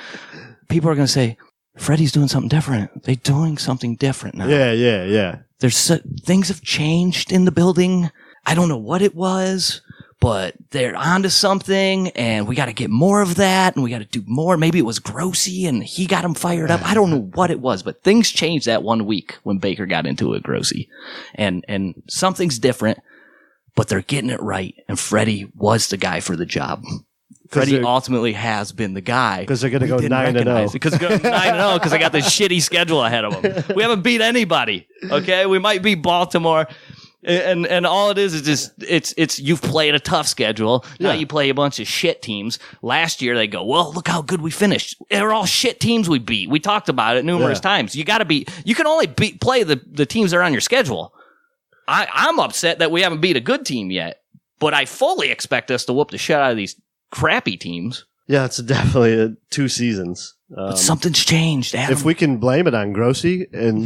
Speaker 3: People are going to say, Freddie's doing something different. They're doing something different now.
Speaker 2: Yeah.
Speaker 3: There's things have changed in the building. I don't know what it was, but they're onto something, and we got to get more of that, and we got to do more. Maybe it was Grossi, and he got him fired up. I don't know what it was, but things changed that 1 week when Baker got into it, Grossi, and something's different. But they're getting it right, and Freddie was the guy for the job. Freddie ultimately has been the guy.
Speaker 2: Because they're going to go 9-0.
Speaker 3: Because 9-0 because I got this shitty schedule ahead of them. We haven't beat anybody. Okay, we might beat Baltimore, and all it is just it's you've played a tough schedule. Now you play a bunch of shit teams. Last year they go, well, look how good we finished. They're all shit teams we beat. We talked about it numerous times. You got to beat. You can only play the teams that are on your schedule. I'm upset that we haven't beat a good team yet, but I fully expect us to whoop the shit out of these crappy teams.
Speaker 2: Yeah, it's definitely 2 seasons.
Speaker 3: But something's changed, Adam.
Speaker 2: If we can blame it on Grossi and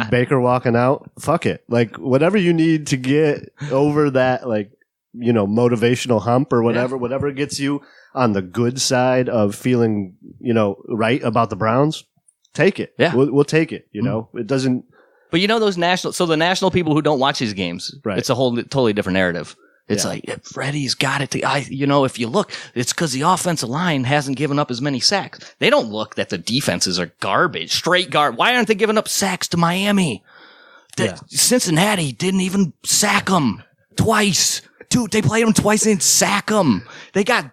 Speaker 2: Baker walking out, fuck it. Like, whatever you need to get over that, like, motivational hump or whatever gets you on the good side of feeling, right about the Browns, take it.
Speaker 3: Yeah.
Speaker 2: We'll take it, It doesn't...
Speaker 3: But those the national people who don't watch these games,
Speaker 2: right.
Speaker 3: It's a whole totally different narrative. It's like, Freddie's got it. If you look, it's because the offensive line hasn't given up as many sacks. They don't look that the defenses are garbage, straight garbage. Why aren't they giving up sacks to Miami? Cincinnati didn't even sack them twice. Dude, they played him twice and didn't sack him.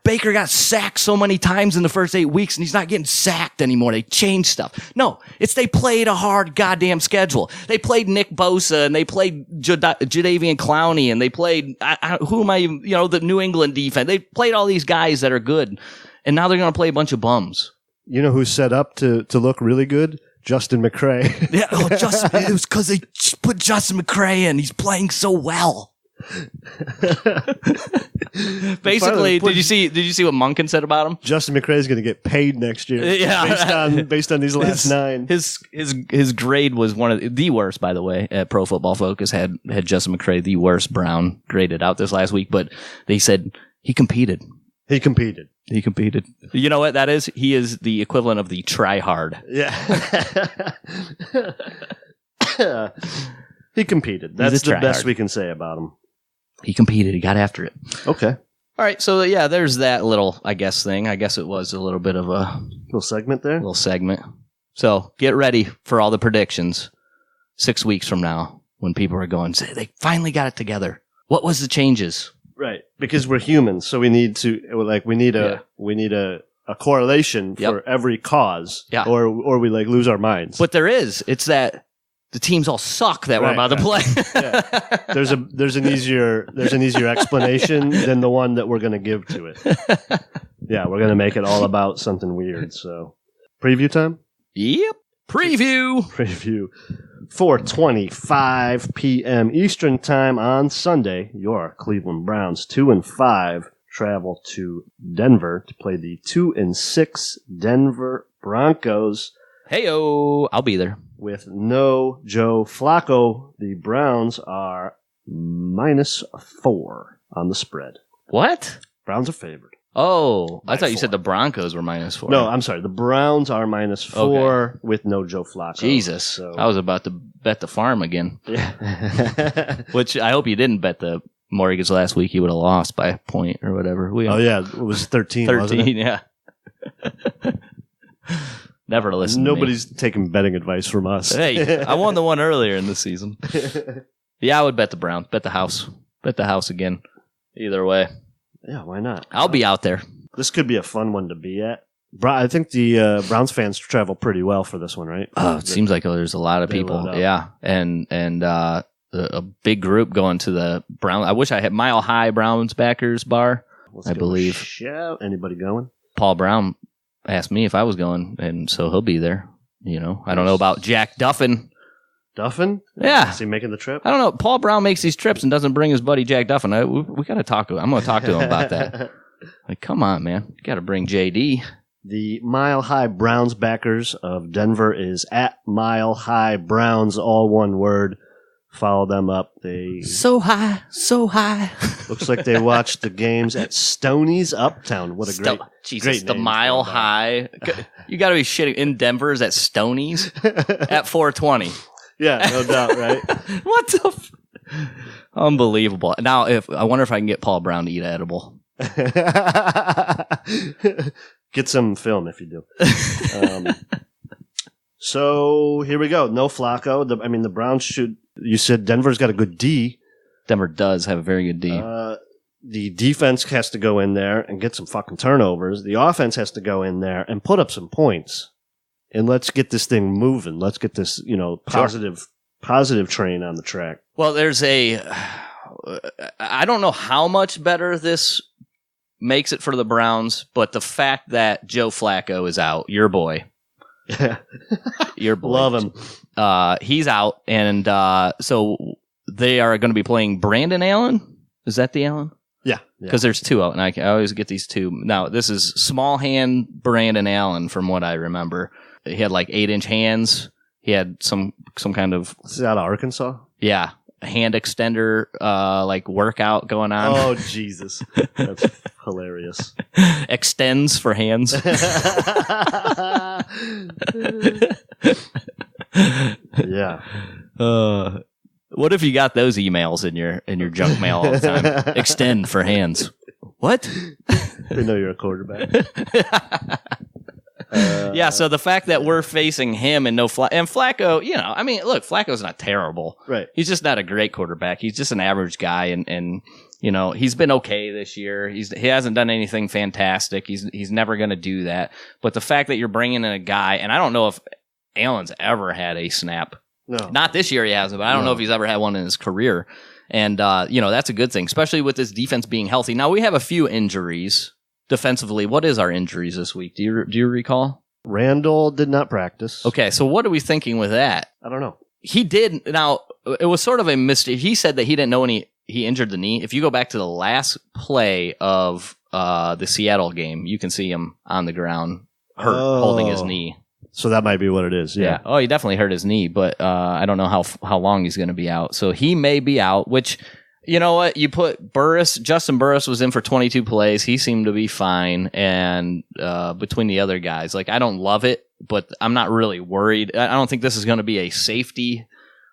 Speaker 3: Baker got sacked so many times in the first 8 weeks and he's not getting sacked anymore. They changed stuff. No, they played a hard goddamn schedule. They played Nick Bosa and they played Jadeveon Clowney and they played, the New England defense. They played all these guys that are good and now they're going to play a bunch of bums.
Speaker 2: You know who's set up to look really good? Justin McCray.
Speaker 3: It was because they put Justin McCray in. He's playing so well. Basically, did you see what Monken said about him?
Speaker 2: Justin McCray is going to get paid next year.
Speaker 3: Yeah,
Speaker 2: based on these last 9.
Speaker 3: His grade was one of the worst, by the way. At Pro Football Focus had Justin McCray the worst Brown graded out this last week, but they said he competed.
Speaker 2: He competed.
Speaker 3: You know what that is? He is the equivalent of the try hard.
Speaker 2: Yeah. He competed. That's the best we can say about him.
Speaker 3: He competed. He got after it.
Speaker 2: Okay.
Speaker 3: All right. So, there's that little, thing. I guess it was a little bit of a...
Speaker 2: Little segment there?
Speaker 3: Little segment. So, get ready for all the predictions 6 weeks from now when people are going, say, they finally got it together. What was the changes?
Speaker 2: Right. Because we're humans, so we need a correlation for every cause.
Speaker 3: Yeah.
Speaker 2: Or we lose our minds.
Speaker 3: But there is. It's that... The teams all suck that we're about to play.
Speaker 2: Yeah. There's an easier explanation than the one that we're going to give to it. Yeah, we're going to make it all about something weird. So, preview time?
Speaker 3: Yep. Preview.
Speaker 2: 4:25 p.m. Eastern Time on Sunday. Your Cleveland Browns 2-5 travel to Denver to play the 2-6 Denver Broncos.
Speaker 3: Heyo, I'll be there.
Speaker 2: With no Joe Flacco, the Browns are -4 on the spread.
Speaker 3: What?
Speaker 2: Browns are favored.
Speaker 3: Oh, I thought you said the Broncos were -4.
Speaker 2: No, I'm sorry. The Browns are -4 with no Joe Flacco.
Speaker 3: Jesus.
Speaker 2: So.
Speaker 3: I was about to bet the farm again.
Speaker 2: Yeah.
Speaker 3: Which I hope you didn't bet the mortgage last week. You would have lost by a point or whatever.
Speaker 2: It was 13, wasn't it?
Speaker 3: Yeah. Never listen
Speaker 2: Nobody's
Speaker 3: to me.
Speaker 2: taking betting advice from us.
Speaker 3: Hey, I won the one earlier in the season. Yeah, I would bet the Browns. Bet the house. Bet the house again. Either way.
Speaker 2: Yeah, why not?
Speaker 3: I'll be out there.
Speaker 2: This could be a fun one to be at. I think the Browns fans travel pretty well for this one, right?
Speaker 3: Oh, it seems like there's a lot of people. Yeah, and a big group going to the Brown. I wish I had Mile High Browns backers bar. I believe.
Speaker 2: Shout. Anybody going?
Speaker 3: Paul Brown asked me if I was going, and so he'll be there. I don't know about Jack Duffin.
Speaker 2: Duffin?
Speaker 3: Yeah.
Speaker 2: Is he making the trip?
Speaker 3: I don't know. Paul Brown makes these trips and doesn't bring his buddy Jack Duffin. We got to talk to him. I'm going to talk to him about that. Like, come on, man. You got to bring JD.
Speaker 2: The Mile High Browns backers of Denver is at Mile High Browns, all one word. Follow them up. They
Speaker 3: so high.
Speaker 2: Looks like they watched the games at Stoney's Uptown. What a great
Speaker 3: Jesus,
Speaker 2: great
Speaker 3: the
Speaker 2: name
Speaker 3: Mile
Speaker 2: for
Speaker 3: High. You got to be shitting. In Denver is at Stoney's at 420.
Speaker 2: Yeah, no doubt, right?
Speaker 3: What the unbelievable. Now, I wonder if I can get Paul Brown to eat an edible.
Speaker 2: Get some film if you do. So here we go. No Flacco. The Browns should. You said Denver's got a good D.
Speaker 3: Denver does have a very good D.
Speaker 2: The defense has to go in there and get some fucking turnovers. The offense has to go in there and put up some points. And let's get this thing moving. Let's get this, positive train on the track.
Speaker 3: Well, I don't know how much better this makes it for the Browns, but the fact that Joe Flacco is out, your boy. Your boy.
Speaker 2: Love him.
Speaker 3: He's out, and so they are going to be playing Brandon Allen. Is that the Allen?
Speaker 2: Yeah.
Speaker 3: Because there's two out, and I always get these two. Now, this is small hand Brandon Allen, from what I remember. He had like 8-inch hands. He had some kind of...
Speaker 2: This is out of Arkansas?
Speaker 3: Yeah. Hand extender, like workout going on.
Speaker 2: Oh, Jesus. That's hilarious.
Speaker 3: Extends for hands.
Speaker 2: Yeah.
Speaker 3: What if you got those emails in your junk mail all the time? Extend for hands. What?
Speaker 2: They know you're a quarterback.
Speaker 3: Yeah, so the fact that we're facing him and no Flacco, you know, I mean, look, Flacco's not terrible.
Speaker 2: Right.
Speaker 3: He's just not a great quarterback. He's just an average guy, and you know, he's been okay this year. He hasn't done anything fantastic. He's never going to do that. But the fact that you're bringing in a guy, and I don't know if Allen's ever had a snap.
Speaker 2: No.
Speaker 3: Not this year he hasn't, but I don't know if he's ever had one in his career. And, you know, that's a good thing, especially with this defense being healthy. Now, we have a few injuries defensively. What is our injuries this week? Do you recall?
Speaker 2: Randall did not practice.
Speaker 3: Okay, so what are we thinking with that?
Speaker 2: I don't know.
Speaker 3: He did. Now, it was sort of a mistake. He said that he didn't know when he injured the knee. If you go back to the last play of the Seattle game, you can see him on the ground hurt, holding his knee.
Speaker 2: So that might be what it is. Yeah.
Speaker 3: Oh, he definitely hurt his knee, but I don't know how long he's going to be out. So he may be out, which, you know what? You put Justin Burris was in for 22 plays. He seemed to be fine. And between the other guys, like, I don't love it, but I'm not really worried. I don't think this is going to be a safety.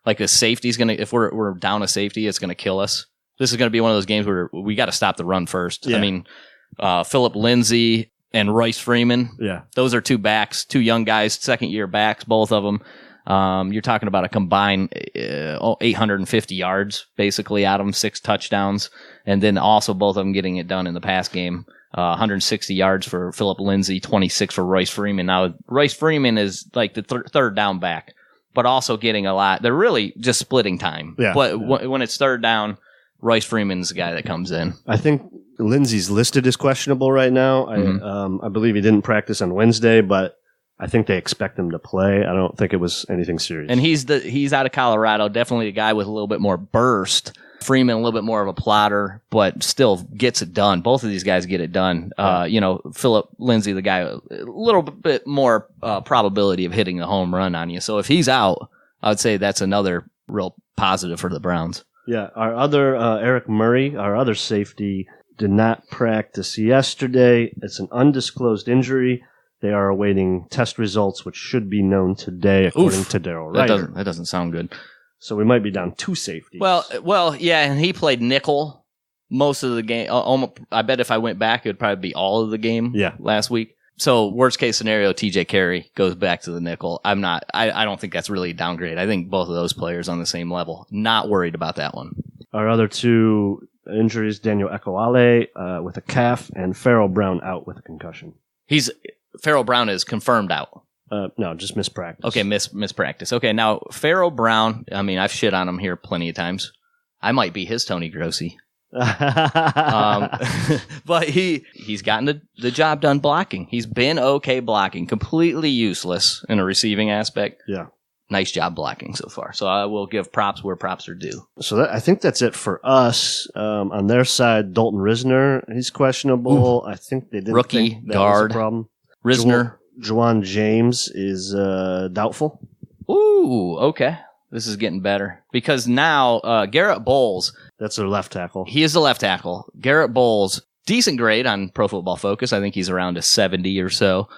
Speaker 3: Like, a safety's going to, if we're down a safety, it's going to kill us. This is going to be one of those games where we got to stop the run first. Yeah. I mean, Philip Lindsay and Royce Freeman.
Speaker 2: Yeah.
Speaker 3: Those are two backs, two young guys, second-year backs, both of them. You're talking about a combined 850 yards, basically, out of them, 6 touchdowns. And then also both of them getting it done in the pass game. 160 yards for Philip Lindsay, 26 for Royce Freeman. Now, Royce Freeman is like the third down back, but also getting a lot. They're really just splitting time.
Speaker 2: Yeah.
Speaker 3: But when it's third down, Royce Freeman's the guy that comes in.
Speaker 2: I think Lindsay's listed as questionable right now. I believe he didn't practice on Wednesday, but I think they expect him to play. I don't think it was anything serious.
Speaker 3: And he's out of Colorado, definitely a guy with a little bit more burst. Freeman a little bit more of a plotter, but still gets it done. Both of these guys get it done. You know, Philip Lindsay, the guy, a little bit more probability of hitting a home run on you. So if he's out, I would say that's another real positive for the Browns.
Speaker 2: Yeah, our other Eric Murray, our other safety, did not practice yesterday. It's an undisclosed injury. They are awaiting test results, which should be known today, according to Daryl Ryder.
Speaker 3: That doesn't sound good.
Speaker 2: So we might be down 2 safeties.
Speaker 3: Well, yeah, and he played nickel most of the game. I bet if I went back, it would probably be all of the game last week. So worst case scenario, TJ Carey goes back to the nickel. I don't think that's really a downgrade. I think both of those players on the same level. Not worried about that one.
Speaker 2: Our other 2 injuries, Daniel Ekuale with a calf and Farrell Brown out with a concussion.
Speaker 3: Farrell Brown is confirmed out.
Speaker 2: No, just missed practice.
Speaker 3: Okay, miss practice. Okay, now Farrell Brown, I mean, I've shit on him here plenty of times. I might be his Tony Grossi. But he's gotten the job done blocking. He's been okay blocking. Completely useless in a receiving aspect.
Speaker 2: Yeah.
Speaker 3: Nice job blocking so far. So I will give props where props are due.
Speaker 2: So I think that's it for us. On their side, Dalton Risner, he's questionable. I think they didn't
Speaker 3: Rookie,
Speaker 2: think that
Speaker 3: guard.
Speaker 2: was a problem.
Speaker 3: Risner.
Speaker 2: Juwan James is doubtful.
Speaker 3: Ooh, okay. This is getting better. Because now Garrett Bowles.
Speaker 2: That's their left tackle.
Speaker 3: He is the left tackle. Garrett Bowles, decent grade on Pro Football Focus. I think he's around a 70 or so.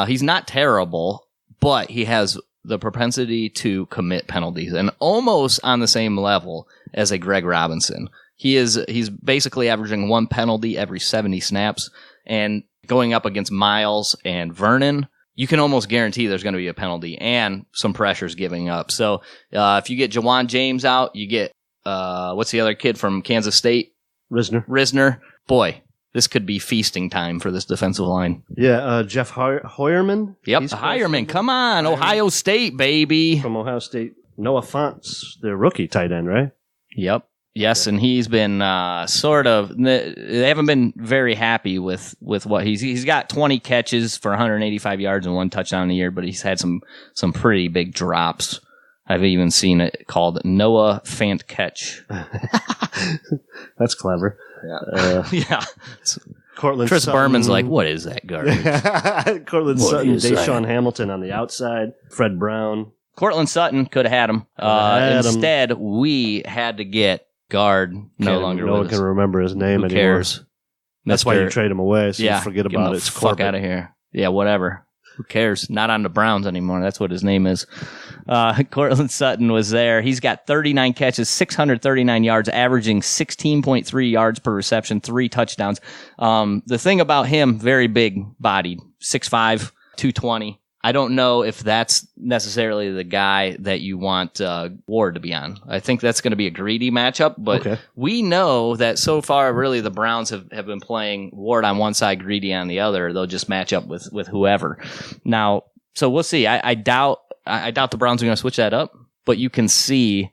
Speaker 3: He's not terrible, but he has the propensity to commit penalties and almost on the same level as a Greg Robinson. He's basically averaging 1 penalty every 70 snaps, and going up against Miles and Vernon, you can almost guarantee there's going to be a penalty and some pressures giving up. So if you get Juwan James out, you get what's the other kid from Kansas State? Risner. Boy, this could be feasting time for this defensive line.
Speaker 2: Yeah, Jeff Hoyerman.
Speaker 3: Yep, Hoyerman. Come on, Ohio State, baby.
Speaker 2: From Ohio State. Noah Fonts, their rookie tight end, right?
Speaker 3: Yep. Yes, and he's been they haven't been very happy with what he's got 20 catches for 185 yards and 1 touchdown a year, but he's had some pretty big drops. I've even seen it called Noah Fant Catch.
Speaker 2: That's clever.
Speaker 3: Yeah. Yeah.
Speaker 2: Cortland
Speaker 3: Chris
Speaker 2: Sutton.
Speaker 3: Berman's like, what is that garbage?
Speaker 2: Cortland
Speaker 3: What
Speaker 2: Sutton,
Speaker 3: is that?
Speaker 2: Deshaun Hamilton on the outside, Fred Brown.
Speaker 3: Cortland Sutton could have had him.
Speaker 2: Had him.
Speaker 3: Instead, we had to get guard no longer
Speaker 2: No one
Speaker 3: with us.
Speaker 2: can remember his name
Speaker 3: Who
Speaker 2: anymore.
Speaker 3: cares?
Speaker 2: That's why you
Speaker 3: Mr.
Speaker 2: trade him away, so
Speaker 3: Yeah,
Speaker 2: you forget
Speaker 3: get him
Speaker 2: about
Speaker 3: the
Speaker 2: it. It's
Speaker 3: fuck
Speaker 2: Corbett.
Speaker 3: out of here. Yeah, whatever. Who cares? Not on the Browns anymore. That's what his name is. Cortland Sutton was there. He's got 39 catches, 639 yards, averaging 16.3 yards per reception, 3 touchdowns. The thing about him, very big bodied, 6'5", 220. I don't know if that's necessarily the guy that you want Ward to be on. I think that's going to be a greedy matchup, but
Speaker 2: Okay.
Speaker 3: we know that so far, really, the Browns have been playing Ward on one side, Greedy on the other. They'll just match up with whoever. Now, so we'll see. I doubt the Browns are going to switch that up, but you can see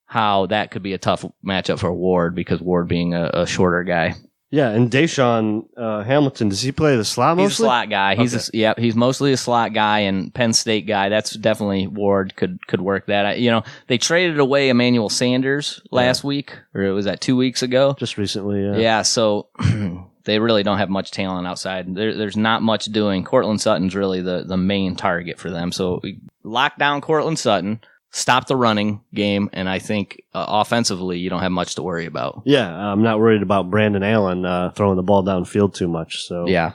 Speaker 3: how that could be a tough matchup for Ward because Ward being a shorter guy.
Speaker 2: Yeah, and Deshaun Hamilton, does he play the slot
Speaker 3: He's a
Speaker 2: mostly?
Speaker 3: slot guy. He's mostly a slot guy and Penn State guy. That's definitely Ward could work that. They traded away Emmanuel Sanders last week, or was that 2 weeks ago?
Speaker 2: Just recently, yeah.
Speaker 3: Yeah, so they really don't have much talent outside. There's not much doing. Cortland Sutton's really the main target for them. So we lock down Cortland Sutton, stop the running game, and I think offensively you don't have much to worry about.
Speaker 2: Yeah, I'm not worried about Brandon Allen throwing the ball downfield too much. So
Speaker 3: Yeah.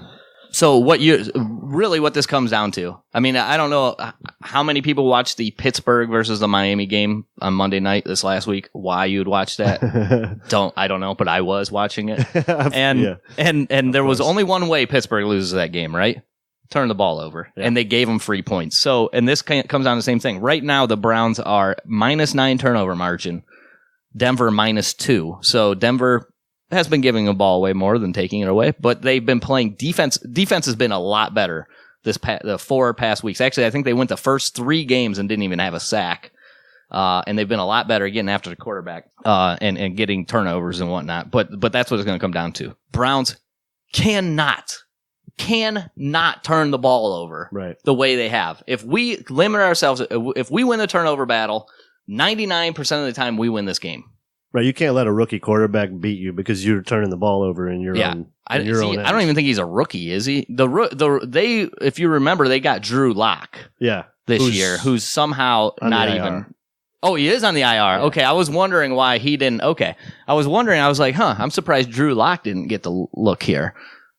Speaker 3: So what this comes down to, I mean, I don't know how many people watched the Pittsburgh versus the Miami game on Monday night this last week. Why you'd watch that? I don't know, but I was watching it. And
Speaker 2: Yeah.
Speaker 3: and there was only one way Pittsburgh loses that game, right? Turn the ball over.
Speaker 2: Yeah.
Speaker 3: And they gave them free points. So, and this comes down to the same thing. Right now, the Browns are -9 turnover margin. Denver -2. So Denver has been giving the ball away more than taking it away, but they've been playing defense. Defense has been a lot better the 4 past weeks. Actually, I think they went the first 3 games and didn't even have a sack. And they've been a lot better getting after the quarterback, and getting turnovers and whatnot. But that's what it's going to come down to. Browns cannot turn the ball over
Speaker 2: Right.
Speaker 3: the way they have. If we limit ourselves, if we win the turnover battle, 99% of the time we win this game.
Speaker 2: Right, you can't let a rookie quarterback beat you because you're turning the ball over in your
Speaker 3: Yeah.
Speaker 2: own.
Speaker 3: I
Speaker 2: in your own
Speaker 3: don't
Speaker 2: end.
Speaker 3: even think he's a rookie, is he? If you remember, they got Drew Lock
Speaker 2: Yeah,
Speaker 3: this year, who's somehow
Speaker 2: on the
Speaker 3: not
Speaker 2: IR.
Speaker 3: even. Oh, he is on the IR.
Speaker 2: Yeah.
Speaker 3: Okay, I was wondering why he didn't. Okay, I was like, I'm surprised Drew Lock didn't get the look here.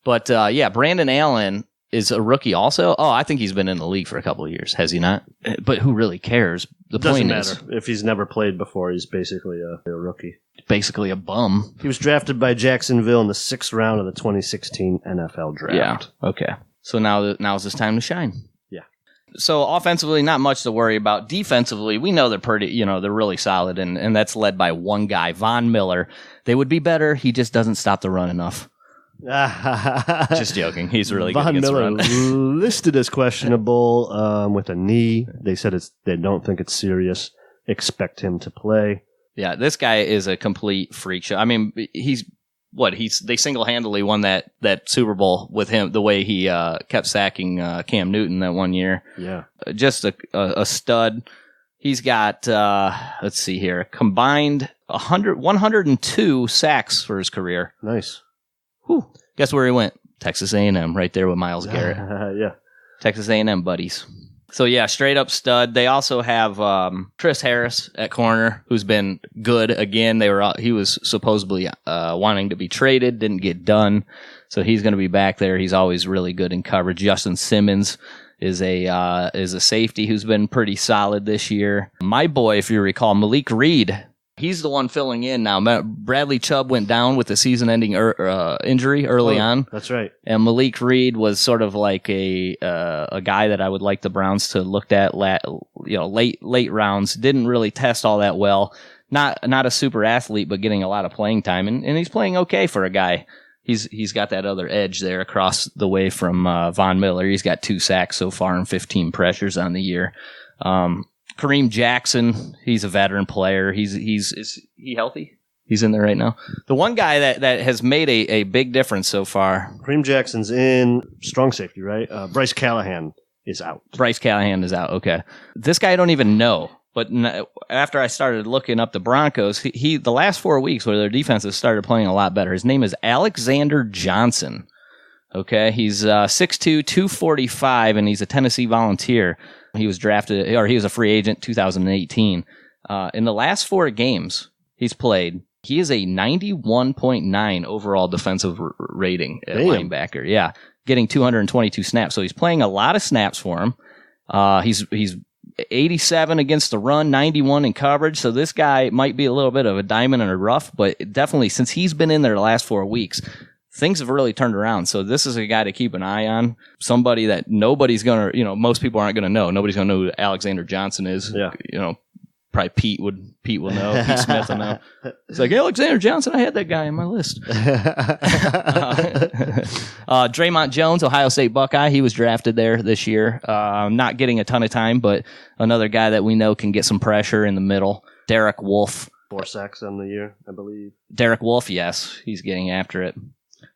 Speaker 3: But Brandon Allen is a rookie also. Oh, I think he's been in the league for a couple of years, has he not? But who really cares? The
Speaker 2: Doesn't
Speaker 3: point
Speaker 2: matter
Speaker 3: is,
Speaker 2: if he's never played before. He's basically a rookie.
Speaker 3: basically a bum.
Speaker 2: He was drafted by Jacksonville in the 6th round of the 2016 NFL draft.
Speaker 3: Yeah. Okay. So now's his time to shine.
Speaker 2: Yeah.
Speaker 3: So offensively, not much to worry about. Defensively, we know they're they're really solid, and that's led by one guy, Von Miller. They would be better. He just doesn't stop the run enough. Just joking. He's really good
Speaker 2: Von
Speaker 3: against the
Speaker 2: Miller
Speaker 3: run.
Speaker 2: listed as questionable with a knee. They said they don't think it's serious. Expect him to play.
Speaker 3: Yeah, this guy is a complete freak show. I mean, they single-handedly won that Super Bowl with him, the way he kept sacking Cam Newton that one year.
Speaker 2: Yeah.
Speaker 3: Just a stud. He's got, let's see here, combined 102 sacks for his career.
Speaker 2: Nice.
Speaker 3: Whew. Guess where he went? Texas A&M, right there with Myles Garrett.
Speaker 2: Yeah.
Speaker 3: Texas A&M buddies. So yeah, straight up stud. They also have Chris Harris at corner, who's been good again. He was supposedly wanting to be traded, didn't get done, so he's going to be back there. He's always really good in coverage. Justin Simmons is a safety who's been pretty solid this year. My boy, if you recall, Malik Reed. He's the one filling in now. Bradley Chubb went down with a season-ending injury early on.
Speaker 2: That's right.
Speaker 3: And Malik Reed was sort of like a guy that I would like the Browns to look at late rounds. Didn't really test all that well. Not a super athlete, but getting a lot of playing time, and he's playing okay for a guy. He's got that other edge there across the way from Von Miller. He's got 2 sacks so far and 15 pressures on the year. Kareem Jackson, he's a veteran player. Is he healthy? He's in there right now. The one guy that has made a big difference so far.
Speaker 2: Kareem Jackson's in strong safety, right? Bryce Callahan is out.
Speaker 3: Bryce Callahan is out. Okay. This guy I don't even know. But after I started looking up the Broncos, the last 4 weeks where their defenses started playing a lot better. His name is Alexander Johnson. Okay, he's 6'2", 245, and he's a Tennessee Volunteer. He was drafted, or he was a free agent 2018. In the last 4 games he's played, he is a 91.9 overall defensive rating at linebacker. Yeah, getting 222 snaps. So he's playing a lot of snaps for him. He's 87 against the run, 91 in coverage. So this guy might be a little bit of a diamond in the rough, but definitely since he's been in there the last 4 weeks, things have really turned around. So this is a guy to keep an eye on. Somebody that nobody's going to, most people aren't going to know. Nobody's going to know who Alexander Johnson is.
Speaker 2: Yeah.
Speaker 3: Probably Pete will know. Pete Smith will know. It's like, Alexander Johnson, I had that guy on my list. Draymond Jones, Ohio State Buckeye. He was drafted there this year. Not getting a ton of time, but another guy that we know can get some pressure in the middle. Derek Wolfe.
Speaker 2: 4 sacks on the year, I believe.
Speaker 3: Derek Wolfe, yes. He's getting after it.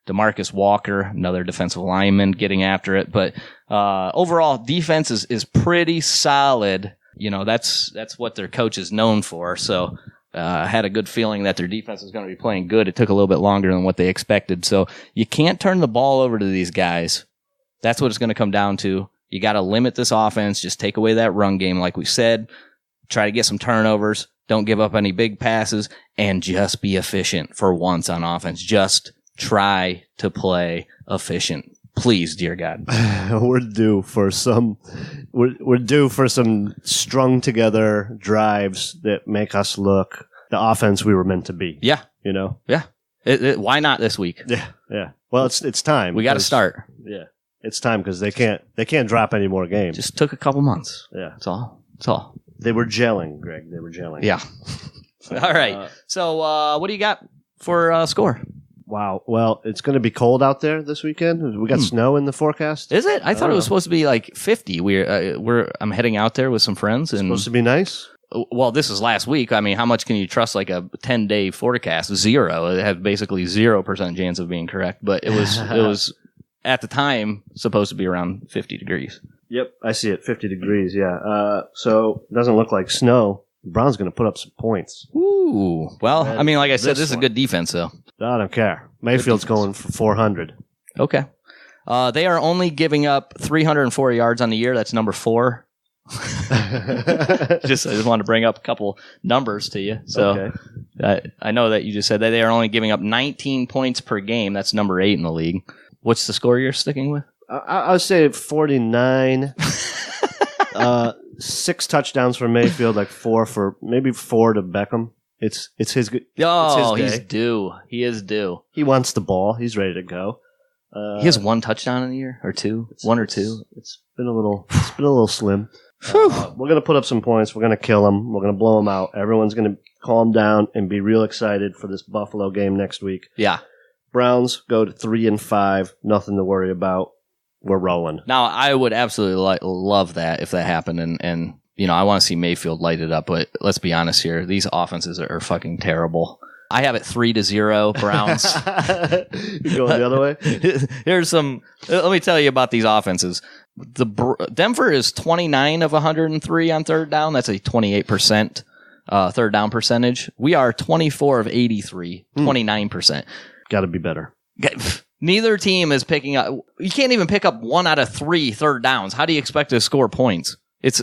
Speaker 3: DeMarcus Walker, another defensive lineman, getting after it. But overall, defense is pretty solid. That's what their coach is known for. So I had a good feeling that their defense was going to be playing good. It took a little bit longer than what they expected. So you can't turn the ball over to these guys. That's what it's going to come down to. You got to limit this offense. Just take away that run game, like we said. Try to get some turnovers. Don't give up any big passes. And just be efficient for once on offense. Just try to play efficient. Please, dear God.
Speaker 2: We're due for some strung together drives that make us look the offense we were meant to be.
Speaker 3: Yeah.
Speaker 2: Yeah.
Speaker 3: Why not this week?
Speaker 2: Yeah. Well, it's time.
Speaker 3: We got to start.
Speaker 2: Yeah. It's time because they can't drop any more games.
Speaker 3: Just took a couple months.
Speaker 2: Yeah.
Speaker 3: That's all.
Speaker 2: They were gelling, Greg. They were gelling.
Speaker 3: Yeah. All right. So, what do you got for score?
Speaker 2: Wow. Well, it's going to be cold out there this weekend. We got snow in the forecast.
Speaker 3: Is it? I thought it was supposed to be like 50. I'm heading out there with some friends. And
Speaker 2: supposed to be nice?
Speaker 3: Well, this is last week. I mean, how much can you trust like a 10-day forecast? 0. It had basically 0% chance of being correct, but it was at the time supposed to be around 50 degrees.
Speaker 2: Yep, I see it. 50 degrees, yeah. So it doesn't look like snow. Brown's going to put up some points.
Speaker 3: Ooh. Well, I mean, like I said, this is a good defense, though.
Speaker 2: I don't care. Mayfield's going for 400.
Speaker 3: Okay. They are only giving up 304 yards on the year. That's number 4. I just wanted to bring up a couple numbers to you. So okay. I know that you just said that they are only giving up 19 points per game. That's number 8 in the league. What's the score you're sticking with?
Speaker 2: I would say 49. 6 touchdowns for Mayfield, like 4 to Beckham. It's his good.
Speaker 3: Oh,
Speaker 2: it's his
Speaker 3: he's due. He is due.
Speaker 2: He wants the ball. He's ready to go.
Speaker 3: He has 1 touchdown in the year, or 2, 1 or 2.
Speaker 2: It's been a little slim. We're gonna put up some points. We're gonna kill them. We're gonna blow them out. Everyone's gonna calm down and be real excited for this Buffalo game next week.
Speaker 3: Yeah.
Speaker 2: Browns go to 3-5. Nothing to worry about. We're rolling.
Speaker 3: Now, I would absolutely love that if that happened, and I want to see Mayfield light it up, but let's be honest here. These offenses are fucking terrible. I have it 3-0 Browns.
Speaker 2: You going the other way?
Speaker 3: Here's some. Let me tell you about these offenses. Denver is 29 of 103 on third down. That's a 28% third down percentage. We are 24 of 83, 29%.
Speaker 2: Got to be better.
Speaker 3: Neither team is picking up. You can't even pick up 1 out of 3 third downs. How do you expect to score points? It's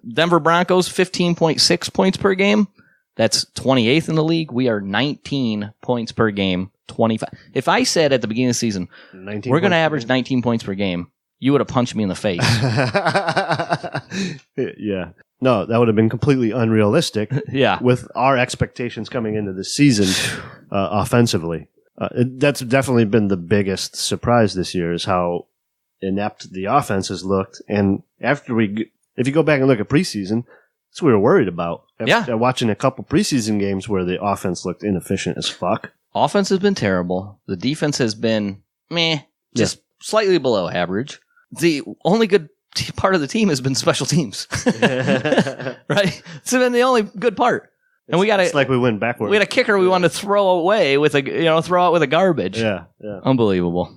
Speaker 3: Denver Broncos 15.6 points per game. That's 28th in the league. We are 19 points per game, 25. If I said at the beginning of the season, we're going to average 19 points per game, you would have punched me in the face.
Speaker 2: Yeah. No, that would have been completely unrealistic.
Speaker 3: Yeah.
Speaker 2: With our expectations coming into the season offensively. That's definitely been the biggest surprise this year is how inept the offense has looked. And if you go back and look at preseason, that's what we were worried about.
Speaker 3: Yeah.
Speaker 2: Watching a couple preseason games where the offense looked inefficient as fuck.
Speaker 3: Offense has been terrible. The defense has been just slightly below average. The only good part of the team has been special teams. Right? It's been the only good part. And it's
Speaker 2: like we went backwards.
Speaker 3: We had a kicker we wanted to throw away throw out with a garbage.
Speaker 2: Yeah.
Speaker 3: Unbelievable.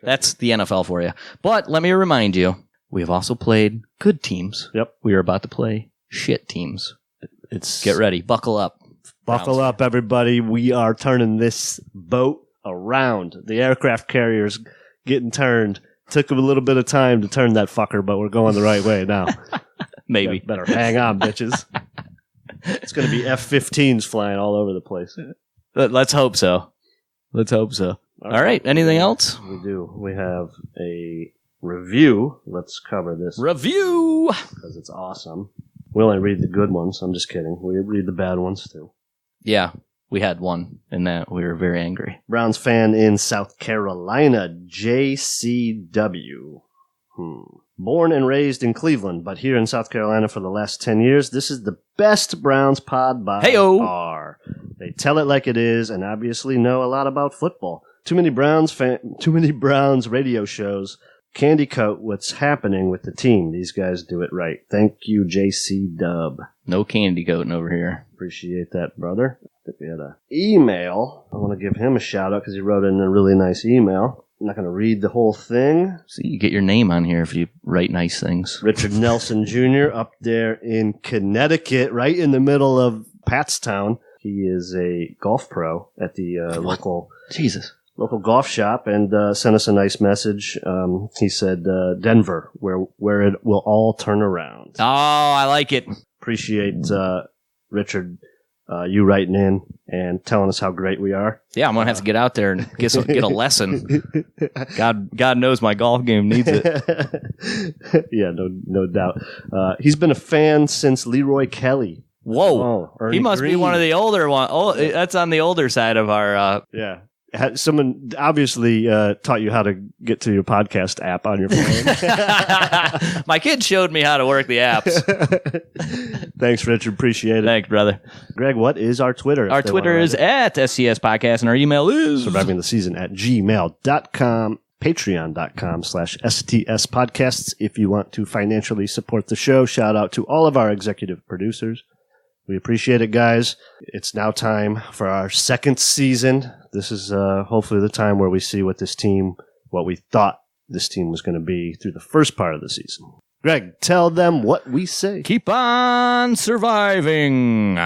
Speaker 3: That's the NFL for you. But let me remind you, we have also played good teams.
Speaker 2: Yep.
Speaker 3: We are about to play shit teams.
Speaker 2: It's
Speaker 3: Get ready. Buckle up.
Speaker 2: Buckle
Speaker 3: Browns.
Speaker 2: up, everybody. We are turning this boat around. The aircraft carrier's getting turned. Took a little bit of time to turn that fucker, but we're going the right way now.
Speaker 3: Maybe.
Speaker 2: Better hang on, bitches. It's going to be F-15s flying all over the place.
Speaker 3: Let's hope so. All right. Anything else?
Speaker 2: We do. We have a review. Let's cover this
Speaker 3: Review.
Speaker 2: because it's awesome. We only read the good ones. I'm just kidding. We read the bad ones too.
Speaker 3: Yeah. We had one in that we were very angry.
Speaker 2: Browns fan in South Carolina, JCW. Born and raised in Cleveland, but here in South Carolina for the last 10 years, this is the best Browns pod by far. They tell it like it is and obviously know a lot about football. Too many Browns radio shows candy coat what's happening with the team. These guys do it right. Thank you, JC Dub.
Speaker 3: No candy coating over here.
Speaker 2: Appreciate that, brother. I think we had an email. I want to give him a shout out because he wrote in a really nice email. I'm not going to read the whole thing.
Speaker 3: See, you get your name on here if you write nice things.
Speaker 2: Richard Nelson Jr. up there in Connecticut, right in the middle of Patstown. He is a golf pro at the local golf shop and sent us a nice message. He said Denver, where it will all turn around.
Speaker 3: Oh, I like it.
Speaker 2: Appreciate Richard, you writing in and telling us how great we are.
Speaker 3: Yeah, I'm gonna have to get out there and get a lesson. God knows my golf game needs it.
Speaker 2: Yeah, no doubt. He's been a fan since Leroy Kelly.
Speaker 3: Whoa,
Speaker 2: Ernie
Speaker 3: he must
Speaker 2: Green.
Speaker 3: be one of the older ones. Oh, that's on the older side of our.
Speaker 2: Yeah. Someone obviously taught you how to get to your podcast app on your phone.
Speaker 3: My kid showed me how to work the apps.
Speaker 2: Thanks, Richard. Appreciate it.
Speaker 3: Thanks, brother.
Speaker 2: Greg, what is our Twitter?
Speaker 3: Our Twitter is at SCS Podcast, and our email is
Speaker 2: Surviving the Season at gmail.com, patreon.com/STS Podcasts. If you want to financially support the show, shout out to all of our executive producers. We appreciate it, guys. It's now time for our second season. This is hopefully the time where we see what we thought this team was going to be through the first part of the season. Greg, tell them what we say.
Speaker 3: keep on surviving.